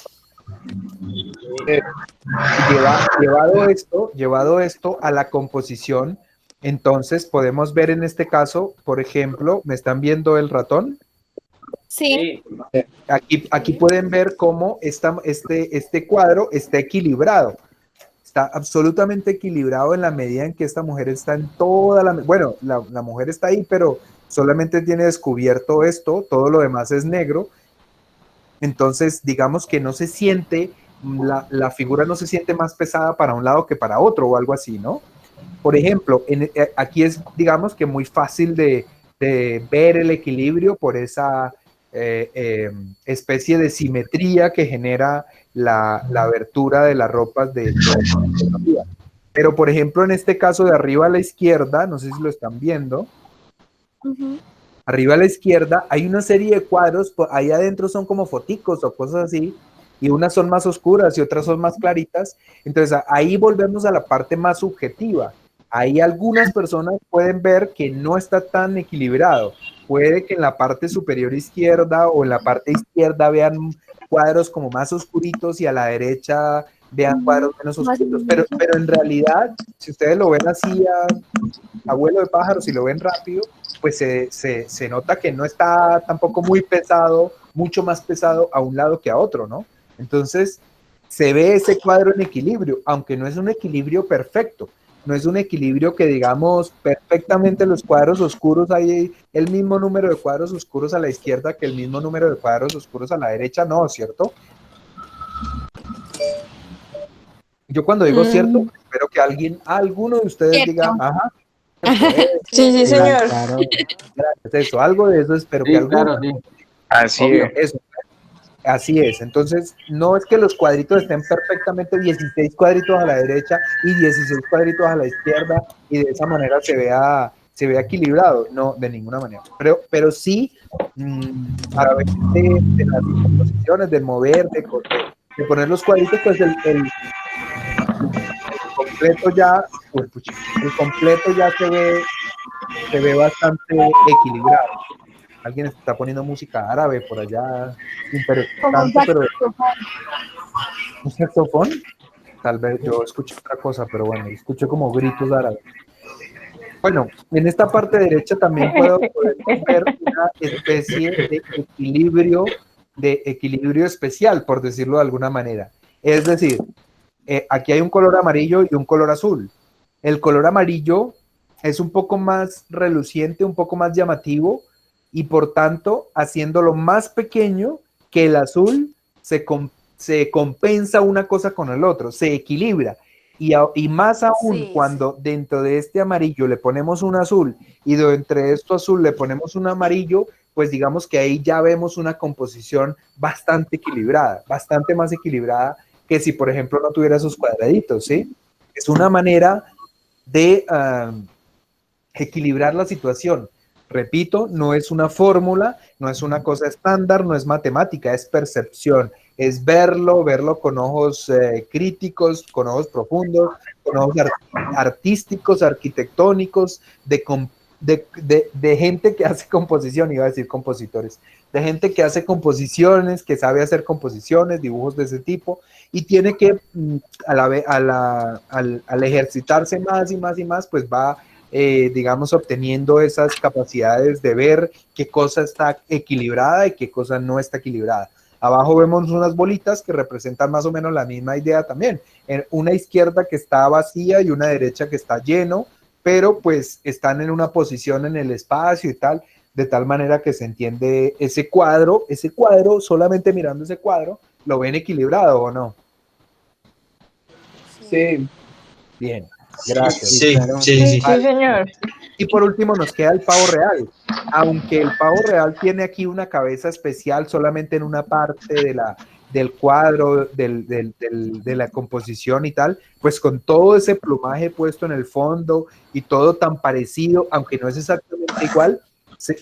Llevado esto a la composición, entonces podemos ver en este caso, por ejemplo, ¿me están viendo el ratón? Sí. Aquí pueden ver cómo este cuadro está equilibrado. Está absolutamente equilibrado en la medida en que esta mujer está en toda la... Bueno, la mujer está ahí, pero solamente tiene descubierto esto, todo lo demás es negro. Entonces, digamos que no se siente, la figura no se siente más pesada para un lado que para otro o algo así, ¿no? Por ejemplo, aquí es, digamos que muy fácil de ver el equilibrio por esa especie de simetría que genera la abertura de las ropas de arriba. Pero, por ejemplo, en este caso de arriba a la izquierda, no sé si lo están viendo, arriba a la izquierda hay una serie de cuadros, ahí adentro son como foticos o cosas así, y unas son más oscuras y otras son más claritas. Entonces ahí volvemos a la parte más subjetiva. Ahí algunas personas pueden ver que no está tan equilibrado. Puede que en la parte superior izquierda o en la parte izquierda vean cuadros como más oscuritos y a la derecha vean cuadros menos oscuros. Pero en realidad, si ustedes lo ven así a vuelo de pájaro, si lo ven rápido, pues se nota que no está tampoco muy pesado, mucho más pesado a un lado que a otro, ¿no? Entonces, se ve ese cuadro en equilibrio, aunque no es un equilibrio perfecto. No es un equilibrio que digamos perfectamente los cuadros oscuros, hay el mismo número de cuadros oscuros a la izquierda que el mismo número de cuadros oscuros a la derecha, no, ¿cierto? Yo cuando digo cierto, espero que alguno de ustedes diga, ajá. Sí, señor. Claro, gracias, eso, algo de eso espero que alguno. Claro, sí. Así es. Eso. Así es, entonces no es que los cuadritos estén perfectamente 16 cuadritos a la derecha y 16 cuadritos a la izquierda y de esa manera se vea equilibrado, no, de ninguna manera, pero sí a través de las composiciones, del mover, de poner los cuadritos, pues el completo ya, se ve bastante equilibrado. Alguien está poniendo música árabe por allá, interesante, pero ¿un saxofón? Tal vez yo escuché otra cosa, pero bueno, escuché como gritos árabes. Bueno, en esta parte derecha también podemos ver una especie de equilibrio especial, por decirlo de alguna manera. Es decir, aquí hay un color amarillo y un color azul. El color amarillo es un poco más reluciente, un poco más llamativo, y por tanto, haciéndolo más pequeño que el azul, se compensa una cosa con el otro, se equilibra. Y más aún cuando dentro de este amarillo le ponemos un azul y dentro de esto azul le ponemos un amarillo, pues digamos que ahí ya vemos una composición bastante equilibrada, bastante más equilibrada que si, por ejemplo, no tuviera esos cuadraditos, ¿sí? Es una manera de equilibrar la situación. Repito, no es una fórmula, no es una cosa estándar, no es matemática, es percepción, es verlo con ojos críticos, con ojos profundos, con ojos artísticos, arquitectónicos, de gente que hace composición, iba a decir compositores, de gente que hace composiciones, que sabe hacer composiciones, dibujos de ese tipo, y tiene que, al ejercitarse más y más y más, pues va digamos, obteniendo esas capacidades de ver qué cosa está equilibrada y qué cosa no está equilibrada. Abajo vemos unas bolitas que representan más o menos la misma idea también. Una izquierda que está vacía y una derecha que está lleno, pero pues están en una posición en el espacio y tal, de tal manera que se entiende ese cuadro, solamente mirando ese cuadro, ¿lo ven equilibrado o no? Sí. Bien. Gracias. Sí, señor. Y por último nos queda el pavo real. aunque el pavo real tiene aquí una cabeza especial solamente en una parte del cuadro, de la composición y tal, pues con todo ese plumaje puesto en el fondo y todo tan parecido, aunque no es exactamente igual,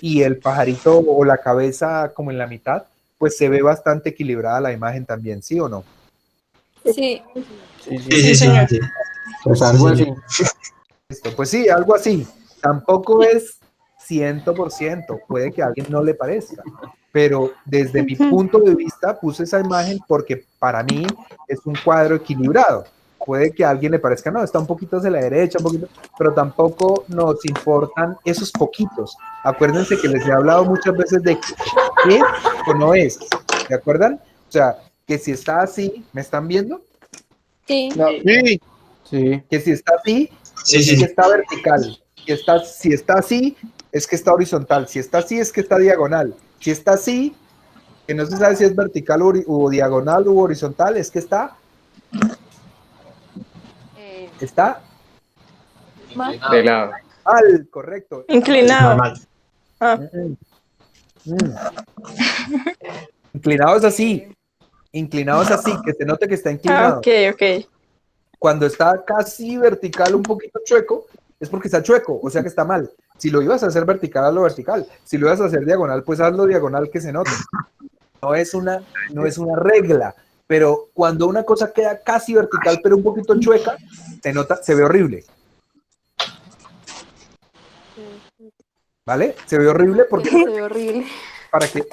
y el pajarito o la cabeza como en la mitad, pues se ve bastante equilibrada la imagen también, ¿sí o no? Sí. Sí, señor. Pues algo así. Listo, pues sí, algo así. Tampoco es 100%, puede que a alguien no le parezca, pero desde mi punto de vista puse esa imagen porque para mí es un cuadro equilibrado. Puede que a alguien le parezca, no, está un poquito hacia la derecha, un poquito, pero tampoco nos importan esos poquitos. Acuérdense que les he hablado muchas veces de qué es o no es, ¿se acuerdan? O sea, que si está así, ¿me están viendo? Sí. No. Sí. Sí. Que si está así, es que está vertical. Si está así, es que está horizontal. Si está así, es que está diagonal. Si está así, que no se sabe si es vertical o diagonal u horizontal, es que está... Está... De lado. Mal, correcto. Inclinado. Inclinado es así. Inclinado es así, que se note que está inclinado. Ok. Cuando está casi vertical, un poquito chueco, es porque está chueco, o sea que está mal. Si lo ibas a hacer vertical, hazlo vertical. Si lo ibas a hacer diagonal, pues hazlo diagonal que se note. No es una regla, pero cuando una cosa queda casi vertical, pero un poquito chueca, se nota, se ve horrible. ¿Vale? Se ve horrible porque... Se ve horrible.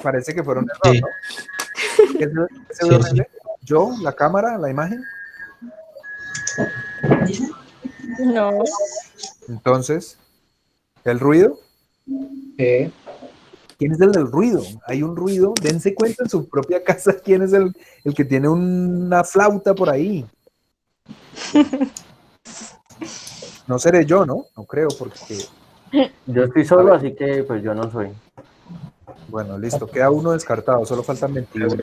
Parece que fuera un error, ¿no? ¿Qué se ve horrible? ¿Yo? ¿La cámara? ¿La imagen? No. Entonces, ¿el ruido? ¿Quién es el del ruido? Hay un ruido. Dense cuenta en su propia casa quién es el que tiene una flauta por ahí. No seré yo, ¿no? No creo, porque... Yo estoy solo, así que pues yo no soy. Bueno, listo. Queda uno descartado. Solo faltan 21.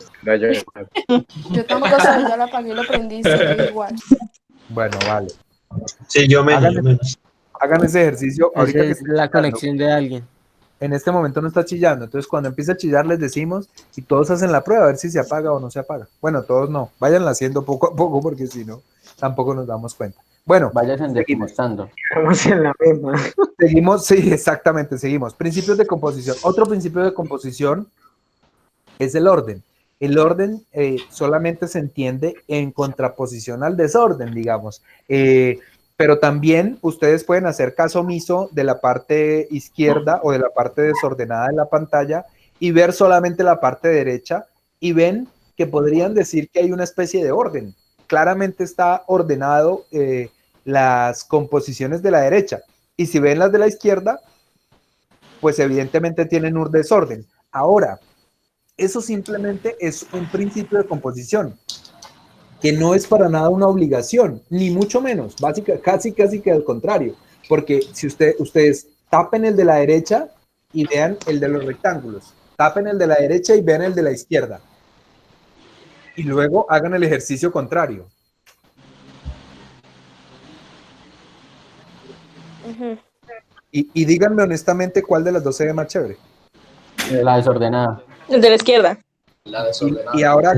Yo tampoco soy, ya la apagué y lo prendí, se ve igual. Bueno, vale. Sí, yo menos. Hagan ese ejercicio. Ahorita que es la conexión de alguien. En este momento no está chillando. Entonces, cuando empiece a chillar, les decimos y todos hacen la prueba a ver si se apaga o no se apaga. Bueno, todos no. Váyanla haciendo poco a poco porque si no, tampoco nos damos cuenta. Bueno, vayan demostrando. Estamos en la misma. Seguimos, sí, exactamente, seguimos. Principios de composición. Otro principio de composición es el orden. El orden solamente se entiende en contraposición al desorden, digamos. Pero también ustedes pueden hacer caso omiso de la parte izquierda o de la parte desordenada de la pantalla y ver solamente la parte derecha y ven que podrían decir que hay una especie de orden. Claramente está ordenado las composiciones de la derecha. Y si ven las de la izquierda, pues evidentemente tienen un desorden. Ahora, eso simplemente es un principio de composición, que no es para nada una obligación, ni mucho menos, casi que al contrario. Porque si ustedes tapen el de la derecha y vean el de los rectángulos, tapen el de la derecha y vean el de la izquierda. Y luego hagan el ejercicio contrario. Y díganme honestamente cuál de las dos se ve más chévere. La desordenada. El de la izquierda. La desordenada. Y ahora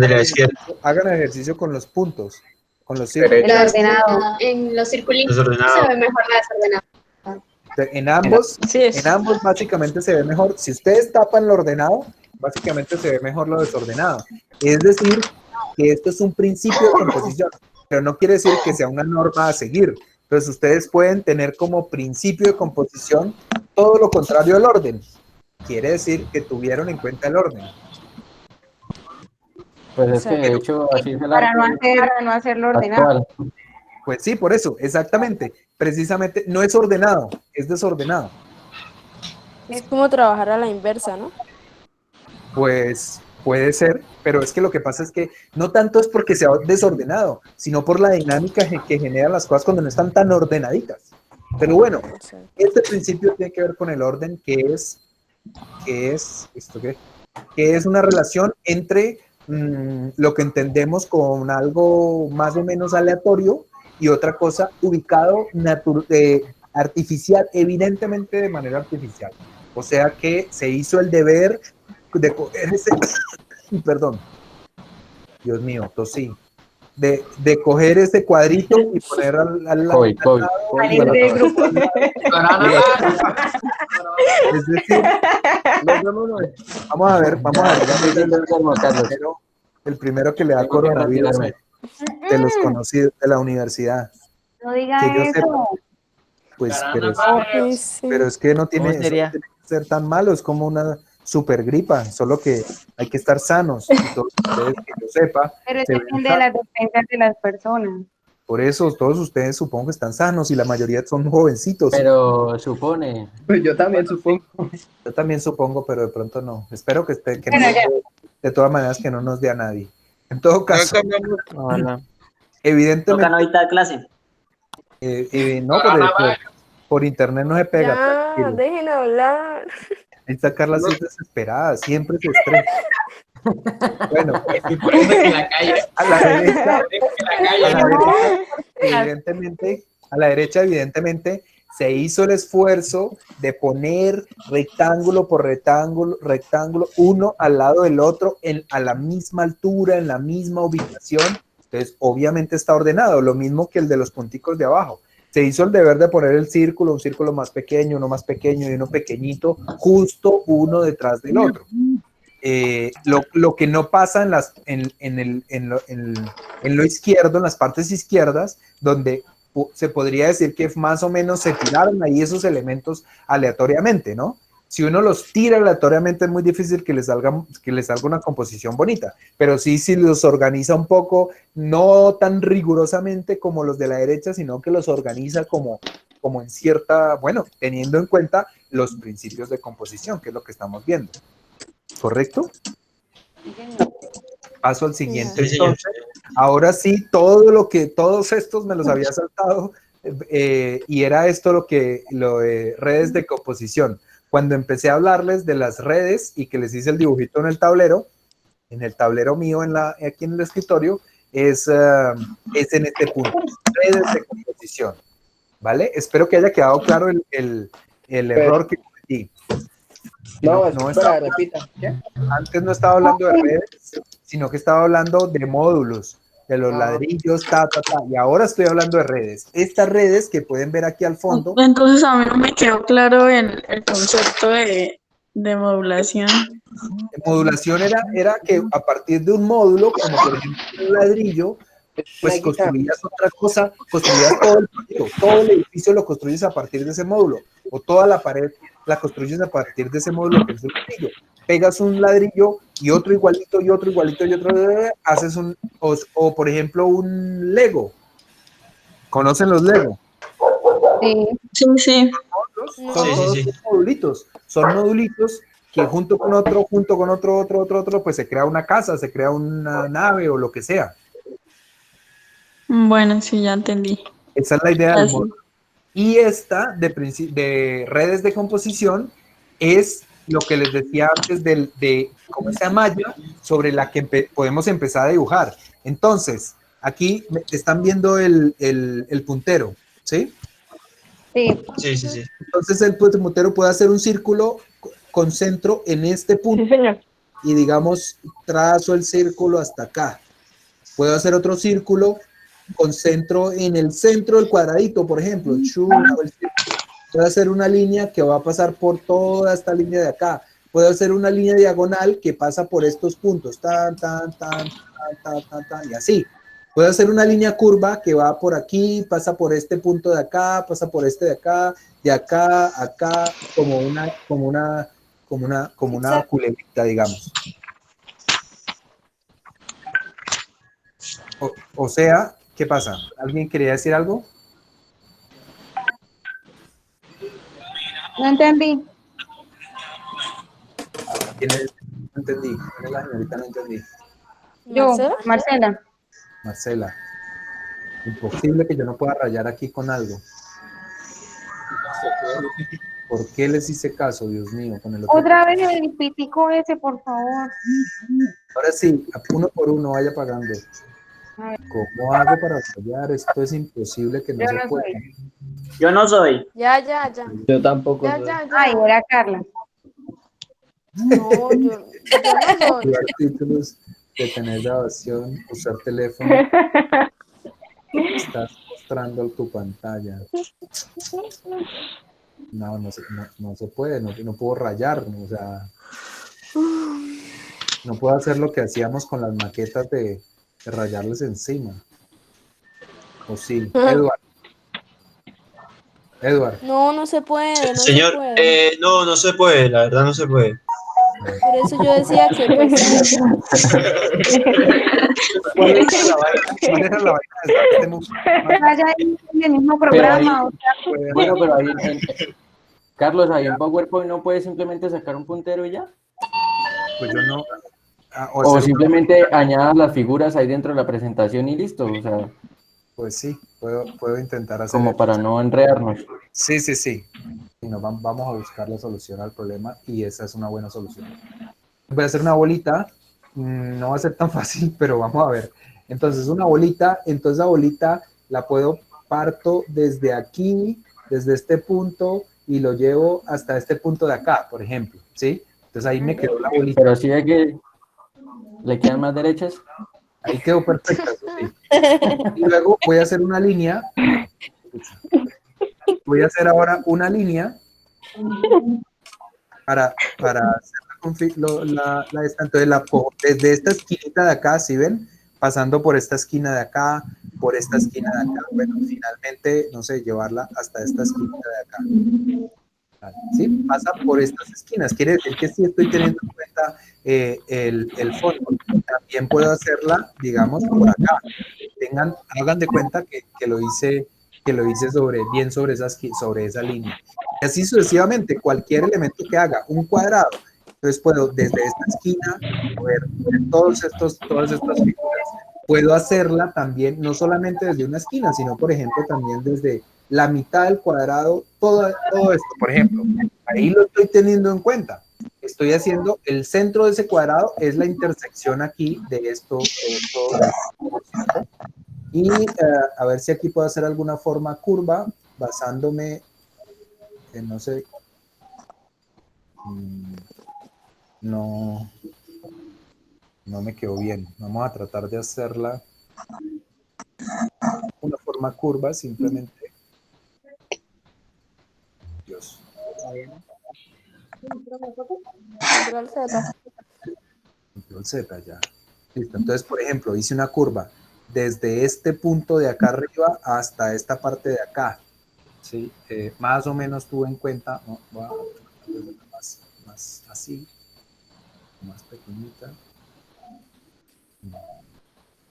hagan ejercicio con los puntos, con los círculos. El ordenado. En los circulitos se ve mejor la desordenada. En ambos básicamente se ve mejor. Si ustedes tapan lo ordenado, básicamente se ve mejor lo desordenado. Es decir, que esto es un principio de composición, pero no quiere decir que sea una norma a seguir. Entonces ustedes pueden tener como principio de composición todo lo contrario al orden. Quiere decir que tuvieron en cuenta el orden. Pues es que de hecho así se para no hacerlo ordenado. Pues sí, por eso, exactamente. Precisamente no es ordenado, es desordenado. Es como trabajar a la inversa, ¿no? Pues puede ser, pero es que lo que pasa es que no tanto es porque sea desordenado, sino por la dinámica que generan las cosas cuando no están tan ordenaditas. Pero bueno, este principio tiene que ver con el orden, que es una relación entre lo que entendemos con algo más o menos aleatorio y otra cosa ubicado artificial, evidentemente de manera artificial. O sea que se hizo el deber de coger ese, perdón, Dios mío, tosí, de coger ese cuadrito y poner al lado. Salir del grupo. Es decir, vamos a ver, el primero que le da coronavirus de los conocidos de la universidad. No diga Que yo eso. sepa, pues, pero es que no tiene, eso no tiene que ser tan malo, es como una super gripa, solo que hay que estar sanos. Y todos ustedes, que yo sepa, Pero se ven depende de las defensas de las personas. por eso todos ustedes supongo que están sanos y la mayoría son jovencitos. Pero supone. Pues yo también supongo. Yo también supongo, pero de pronto no. Espero que esté, que Bueno, no, ya. de todas maneras que no nos dé a nadie. En todo caso, Toca evidentemente, no evitar clase. no, por internet no se pega. Ya, tranquilo. dejen hablar. Esta Carla sí es desesperada, siempre se estresa. Bueno, a la derecha, evidentemente, se hizo el esfuerzo de poner rectángulo por rectángulo, uno al lado del otro, a la misma altura, en la misma ubicación. Entonces, obviamente está ordenado, lo mismo que el de los punticos de abajo. Se hizo el deber de poner el círculo, un círculo más pequeño, uno más pequeño y uno pequeñito, justo uno detrás del otro. Lo que no pasa en lo izquierdo, en las partes izquierdas, donde se podría decir que más o menos se tiraron ahí esos elementos aleatoriamente, ¿no? Si uno los tira aleatoriamente es muy difícil que le salga una composición bonita, pero sí, si los organiza un poco, no tan rigurosamente como los de la derecha, sino que los organiza como en cierta, bueno, teniendo en cuenta los principios de composición, que es lo que estamos viendo. ¿Correcto? Paso al siguiente. Sí, señor. Entonces, ahora sí, todos estos me los había saltado, y era esto lo de redes de composición. Cuando empecé a hablarles de las redes y que les hice el dibujito en el tablero mío aquí en el escritorio, es en este punto, redes de composición, ¿vale? Espero que haya quedado claro el error que cometí. Repita. ¿Qué? Antes no estaba hablando de redes, sino que estaba hablando de módulos, de los ladrillos, y ahora estoy hablando de redes. Estas redes que pueden ver aquí al fondo. Entonces a mí no me quedó claro el concepto de modulación. Modulación era que a partir de un módulo, como por ejemplo un ladrillo, pues construías otra cosa, construías todo el edificio lo construyes a partir de ese módulo, o toda la pared la construyes a partir de ese módulo que es el ladrillo. Pegas un ladrillo y otro igualito y otro igualito y otro, haces o por ejemplo un Lego. ¿Conocen los Lego? Sí. Son modulitos que junto con otro, pues se crea una casa, se crea una nave o lo que sea. Bueno, sí, ya entendí. Esa es la idea del módulo. Y esta de redes de composición es lo que les decía antes de como esa malla sobre la que podemos empezar a dibujar. Entonces, aquí están viendo el puntero, ¿sí? Sí. Sí. Entonces el puntero puede hacer un círculo con centro en este punto. Sí, señor. Y digamos, trazo el círculo hasta acá. Puedo hacer otro círculo con centro en el centro del cuadradito, por ejemplo. Puedo hacer una línea que va a pasar por toda esta línea de acá. Puedo hacer una línea diagonal que pasa por estos puntos, y así. Puedo hacer una línea curva que va por aquí, pasa por este punto de acá, pasa por este de acá a acá, como una culebrita, digamos. O sea, ¿qué pasa? ¿Alguien quería decir algo? No entendí. No entendí. ¿Quién es la señorita? No entendí. Yo, Marcela. Imposible que yo no pueda rayar aquí con algo. ¿Por qué les hice caso, Dios mío? Con el otro. Otra vez el pitico ese, por favor. Ahora sí, uno por uno vaya pagando. ¿Cómo hago para rayar? Esto es imposible que no se pueda. Yo no soy. Ya. Yo tampoco. Ya. Ay, era Carla. No, yo no soy. Activar títulos, detener grabación, usar teléfono. Estás mostrando tu pantalla. No se puede, no puedo rayar, o sea, no puedo hacer lo que hacíamos con las maquetas de rayarles encima. ¿O sí? Edward. No, no se puede, no Señor, se puede. no se puede, la verdad no se puede. Por eso yo decía que pues, ¿Cuál era la vaina de este músico? Vaya ahí en el mismo programa. Bueno, pero ahí, Carlos, ahí en PowerPoint no puedes simplemente sacar un puntero y ya. Pues yo no. O simplemente añadas las figuras ahí dentro de la presentación y listo. O sea, pues sí, puedo intentar hacer. Como para no enredarnos. Sí. Y vamos a buscar la solución al problema y esa es una buena solución. Voy a hacer una bolita, no va a ser tan fácil, pero vamos a ver. Entonces esa bolita la parto desde aquí, desde este punto y lo llevo hasta este punto de acá, por ejemplo, ¿sí? Entonces ahí me quedó la bolita. Pero sí hay que le quedan más derechas. Ahí quedó perfecta, sí. Y luego voy a hacer una línea. Voy a hacer ahora una línea para hacer la esta. Entonces la cojo desde esta esquinita de acá, ¿sí ven? Pasando por esta esquina de acá, por esta esquina de acá. Bueno, finalmente, no sé, llevarla hasta esta esquina de acá. ¿Sí? Pasa por estas esquinas. Quiere decir que sí estoy teniendo en cuenta el fondo. También puedo hacerla, digamos, por acá. Hagan de cuenta que lo hice sobre esa línea. Y así sucesivamente, cualquier elemento que haga un cuadrado, entonces puedo desde esta esquina ver todas estas figuras. Puedo hacerla también, no solamente desde una esquina, sino por ejemplo también desde la mitad del cuadrado, todo esto, por ejemplo. Ahí lo estoy teniendo en cuenta. Estoy haciendo el centro de ese cuadrado, es la intersección aquí de esto. Y a ver si aquí puedo hacer alguna forma curva basándome en, no sé, no me quedó bien. Vamos a tratar de hacerla una forma curva simplemente. Dios. Control Z ya. Listo. Entonces, por ejemplo, hice una curva desde este punto de acá arriba hasta esta parte de acá, ¿sí? Más o menos tuve en cuenta, no, voy a más así, más pequeñita,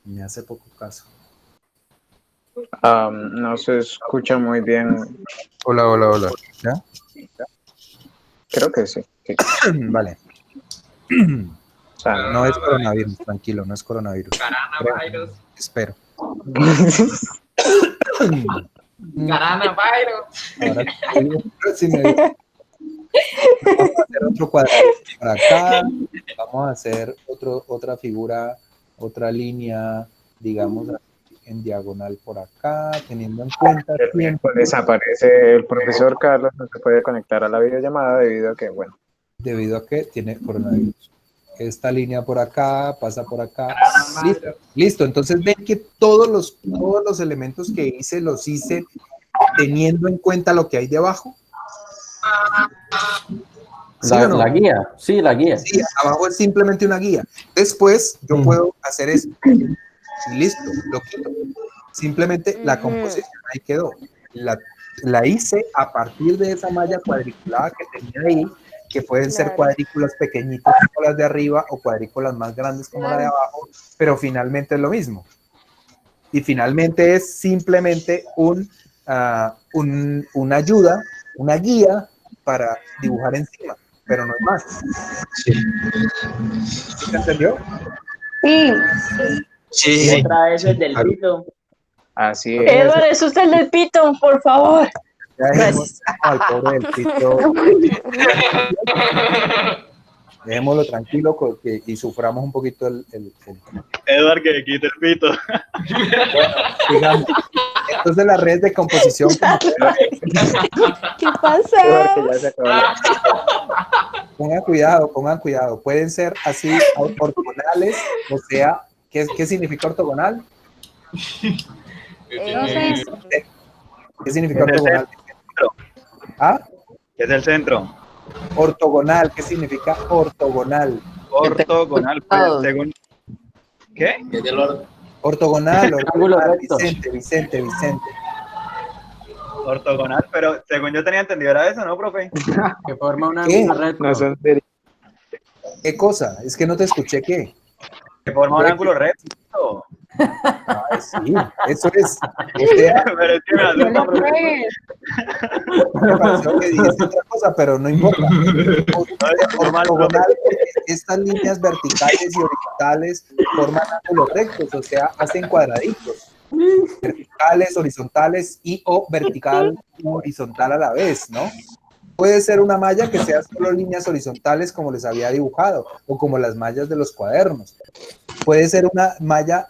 me hace poco caso. No se escucha muy bien. Hola, ¿ya? Creo que sí. Vale. O sea, no es coronavirus, tranquilo, no es coronavirus. Coronavirus. Espero. Coronavirus. Ahora sí me dio. Vamos a hacer otro cuadrado para acá. Vamos a hacer otra figura, otra línea, digamos, en diagonal por acá, teniendo en cuenta. Desaparece el profesor Carlos, no se puede conectar a la videollamada debido a que tiene coronavirus. Esta línea por acá, pasa por acá. Listo. Entonces ven que todos los elementos que hice, los hice teniendo en cuenta lo que hay debajo. ¿Sí o no? La guía. Sí, abajo es simplemente una guía. Después yo puedo hacer esto. Y listo, lo quito. Simplemente la composición ahí quedó. La hice a partir de esa malla cuadriculada que tenía ahí, que pueden ser cuadrículas pequeñitas como las de arriba o cuadrículas más grandes como la de abajo, pero finalmente es lo mismo. Y finalmente es simplemente una ayuda, una guía para dibujar encima, pero no es más. Sí. ¿Sí te entendió? Sí. Otra vez el del pito. Así es. Edward, es usted el del pito, por favor. Ya dejemos al pobre del pito. Dejémoslo tranquilo y suframos un poquito el... Edward, que quite el pito. Bueno, digamos, entonces las redes de composición... ¿Qué pasa? pongan cuidado. Pueden ser así ortogonales, o sea, ¿qué significa ortogonal? No sé. ¿Qué significa ortogonal? ¿Ah? ¿Qué es el centro? Ortogonal, ¿qué significa ortogonal? Ortogonal, pues, según... ¿Qué? Ortogonal, Vicente. Ortogonal, pero según yo tenía entendido era eso, ¿no, profe? Que forma un ¿Qué? ángulo recto. ¿Qué cosa? Es que no te escuché, ¿qué? Que forma un ángulo recto. Ay, sí, eso es. O sea, Pero es que me hace una me pareció que dijiste otra cosa, pero no importa. Ortogonal, estas líneas verticales y horizontales forman ángulos rectos, o sea, hacen cuadraditos. Verticales, horizontales y o vertical y horizontal a la vez, ¿no? Puede ser una malla que sea solo líneas horizontales como les había dibujado o como las mallas de los cuadernos. Puede ser una malla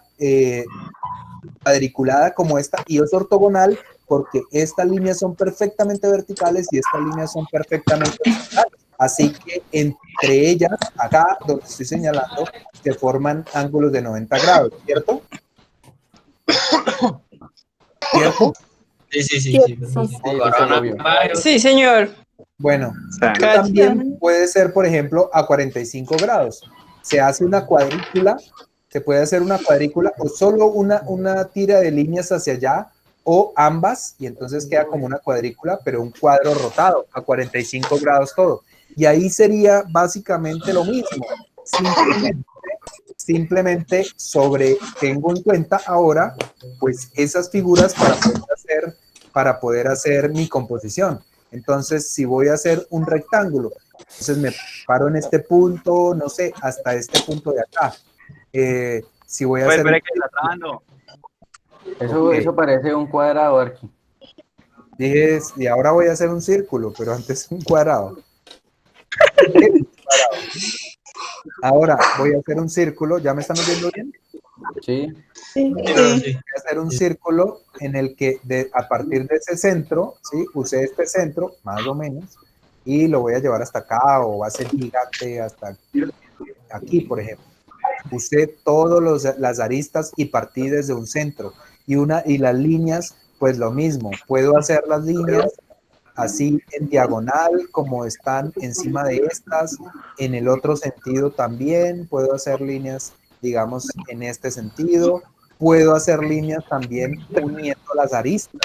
cuadriculada como esta y es ortogonal porque estas líneas son perfectamente verticales y estas líneas son perfectamente horizontales. Así que entre ellas, acá donde estoy señalando, se forman ángulos de 90 grados, ¿cierto? ¿Cierto? Sí. Sí, señor. Bueno, también puede ser, por ejemplo, a 45 grados. Se hace una cuadrícula, se puede hacer una cuadrícula o solo una tira de líneas hacia allá o ambas y entonces queda como una cuadrícula, pero un cuadro rotado a 45 grados todo. Y ahí sería básicamente lo mismo. Simplemente tengo en cuenta ahora pues esas figuras para poder hacer mi composición. Entonces, si voy a hacer un rectángulo, entonces me paro en este punto, no sé, hasta este punto de acá. Si voy a hacer... Eso parece un cuadrado, Arqui. Dije, y ahora voy a hacer un círculo, pero antes un cuadrado. Ahora voy a hacer un círculo, ¿ya me están oyendo bien? Sí. Voy a hacer un círculo en el que a partir de ese centro, ¿sí? Usé este centro, más o menos, y lo voy a llevar hasta acá, o va a ser gigante hasta aquí, por ejemplo. Usé todas las aristas y partí desde un centro. Y las líneas, pues lo mismo. Puedo hacer las líneas así en diagonal, como están encima de estas. En el otro sentido también puedo hacer líneas, digamos, en este sentido. Puedo hacer líneas también uniendo las aristas.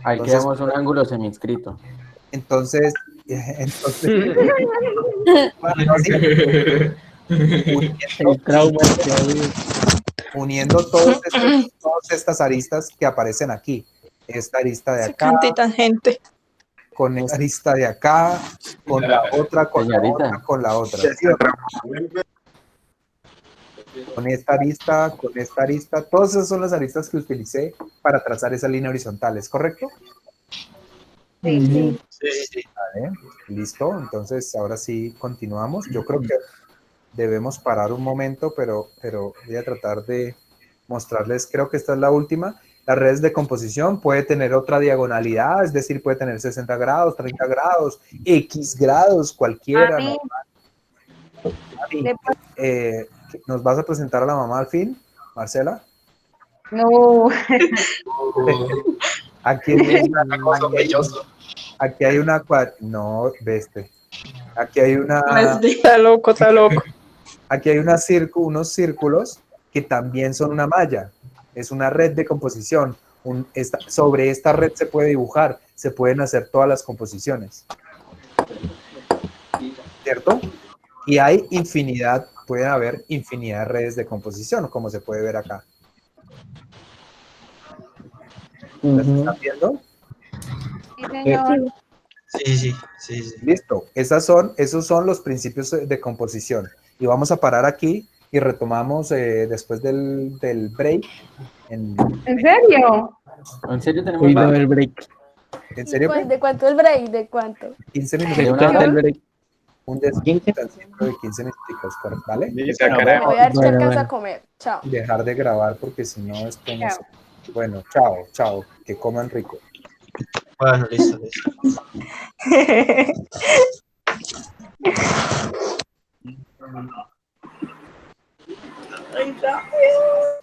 Ahí quedamos un ángulo seminscrito. Entonces bueno, sí. Uniendo todas estas aristas que aparecen aquí. Esta arista de acá. Tangente. Con esta arista de acá, con la otra, con la otra, con la otra. ¿Sí? Con esta arista, todas esas son las aristas que utilicé para trazar esa línea horizontal, ¿es correcto? Sí. Vale, listo, entonces ahora sí continuamos. Yo creo que debemos parar un momento, pero voy a tratar de mostrarles, creo que esta es la última. Las redes de composición puede tener otra diagonalidad, es decir, puede tener 60 grados, 30 grados, X grados, cualquiera. ¿Nos vas a presentar a la mamá al fin, Marcela? No. Aquí hay una... No, veste. Aquí hay una... Está loco. Aquí hay unos círculos que también son una malla. Es una red de composición. Sobre esta red se puede dibujar, se pueden hacer todas las composiciones. ¿Cierto? Y hay puede haber infinidad de redes de composición, como se puede ver acá. ¿Las están viendo? Sí, Sí. Listo. Esos son los principios de composición. Y vamos a parar aquí y retomamos después del break. ¿En serio? ¿En serio tenemos el break? ¿En serio? ¿De cuánto el break? ¿De cuánto? 15 ¿De minutos. cuánto el break? Un descanso de 15 minutos, ¿vale? Me voy a dar que alcanza a comer. Chao. Dejar de grabar porque si no esto no se... Bueno, chao. Que coman rico. Bueno, listo. Ay, rápido.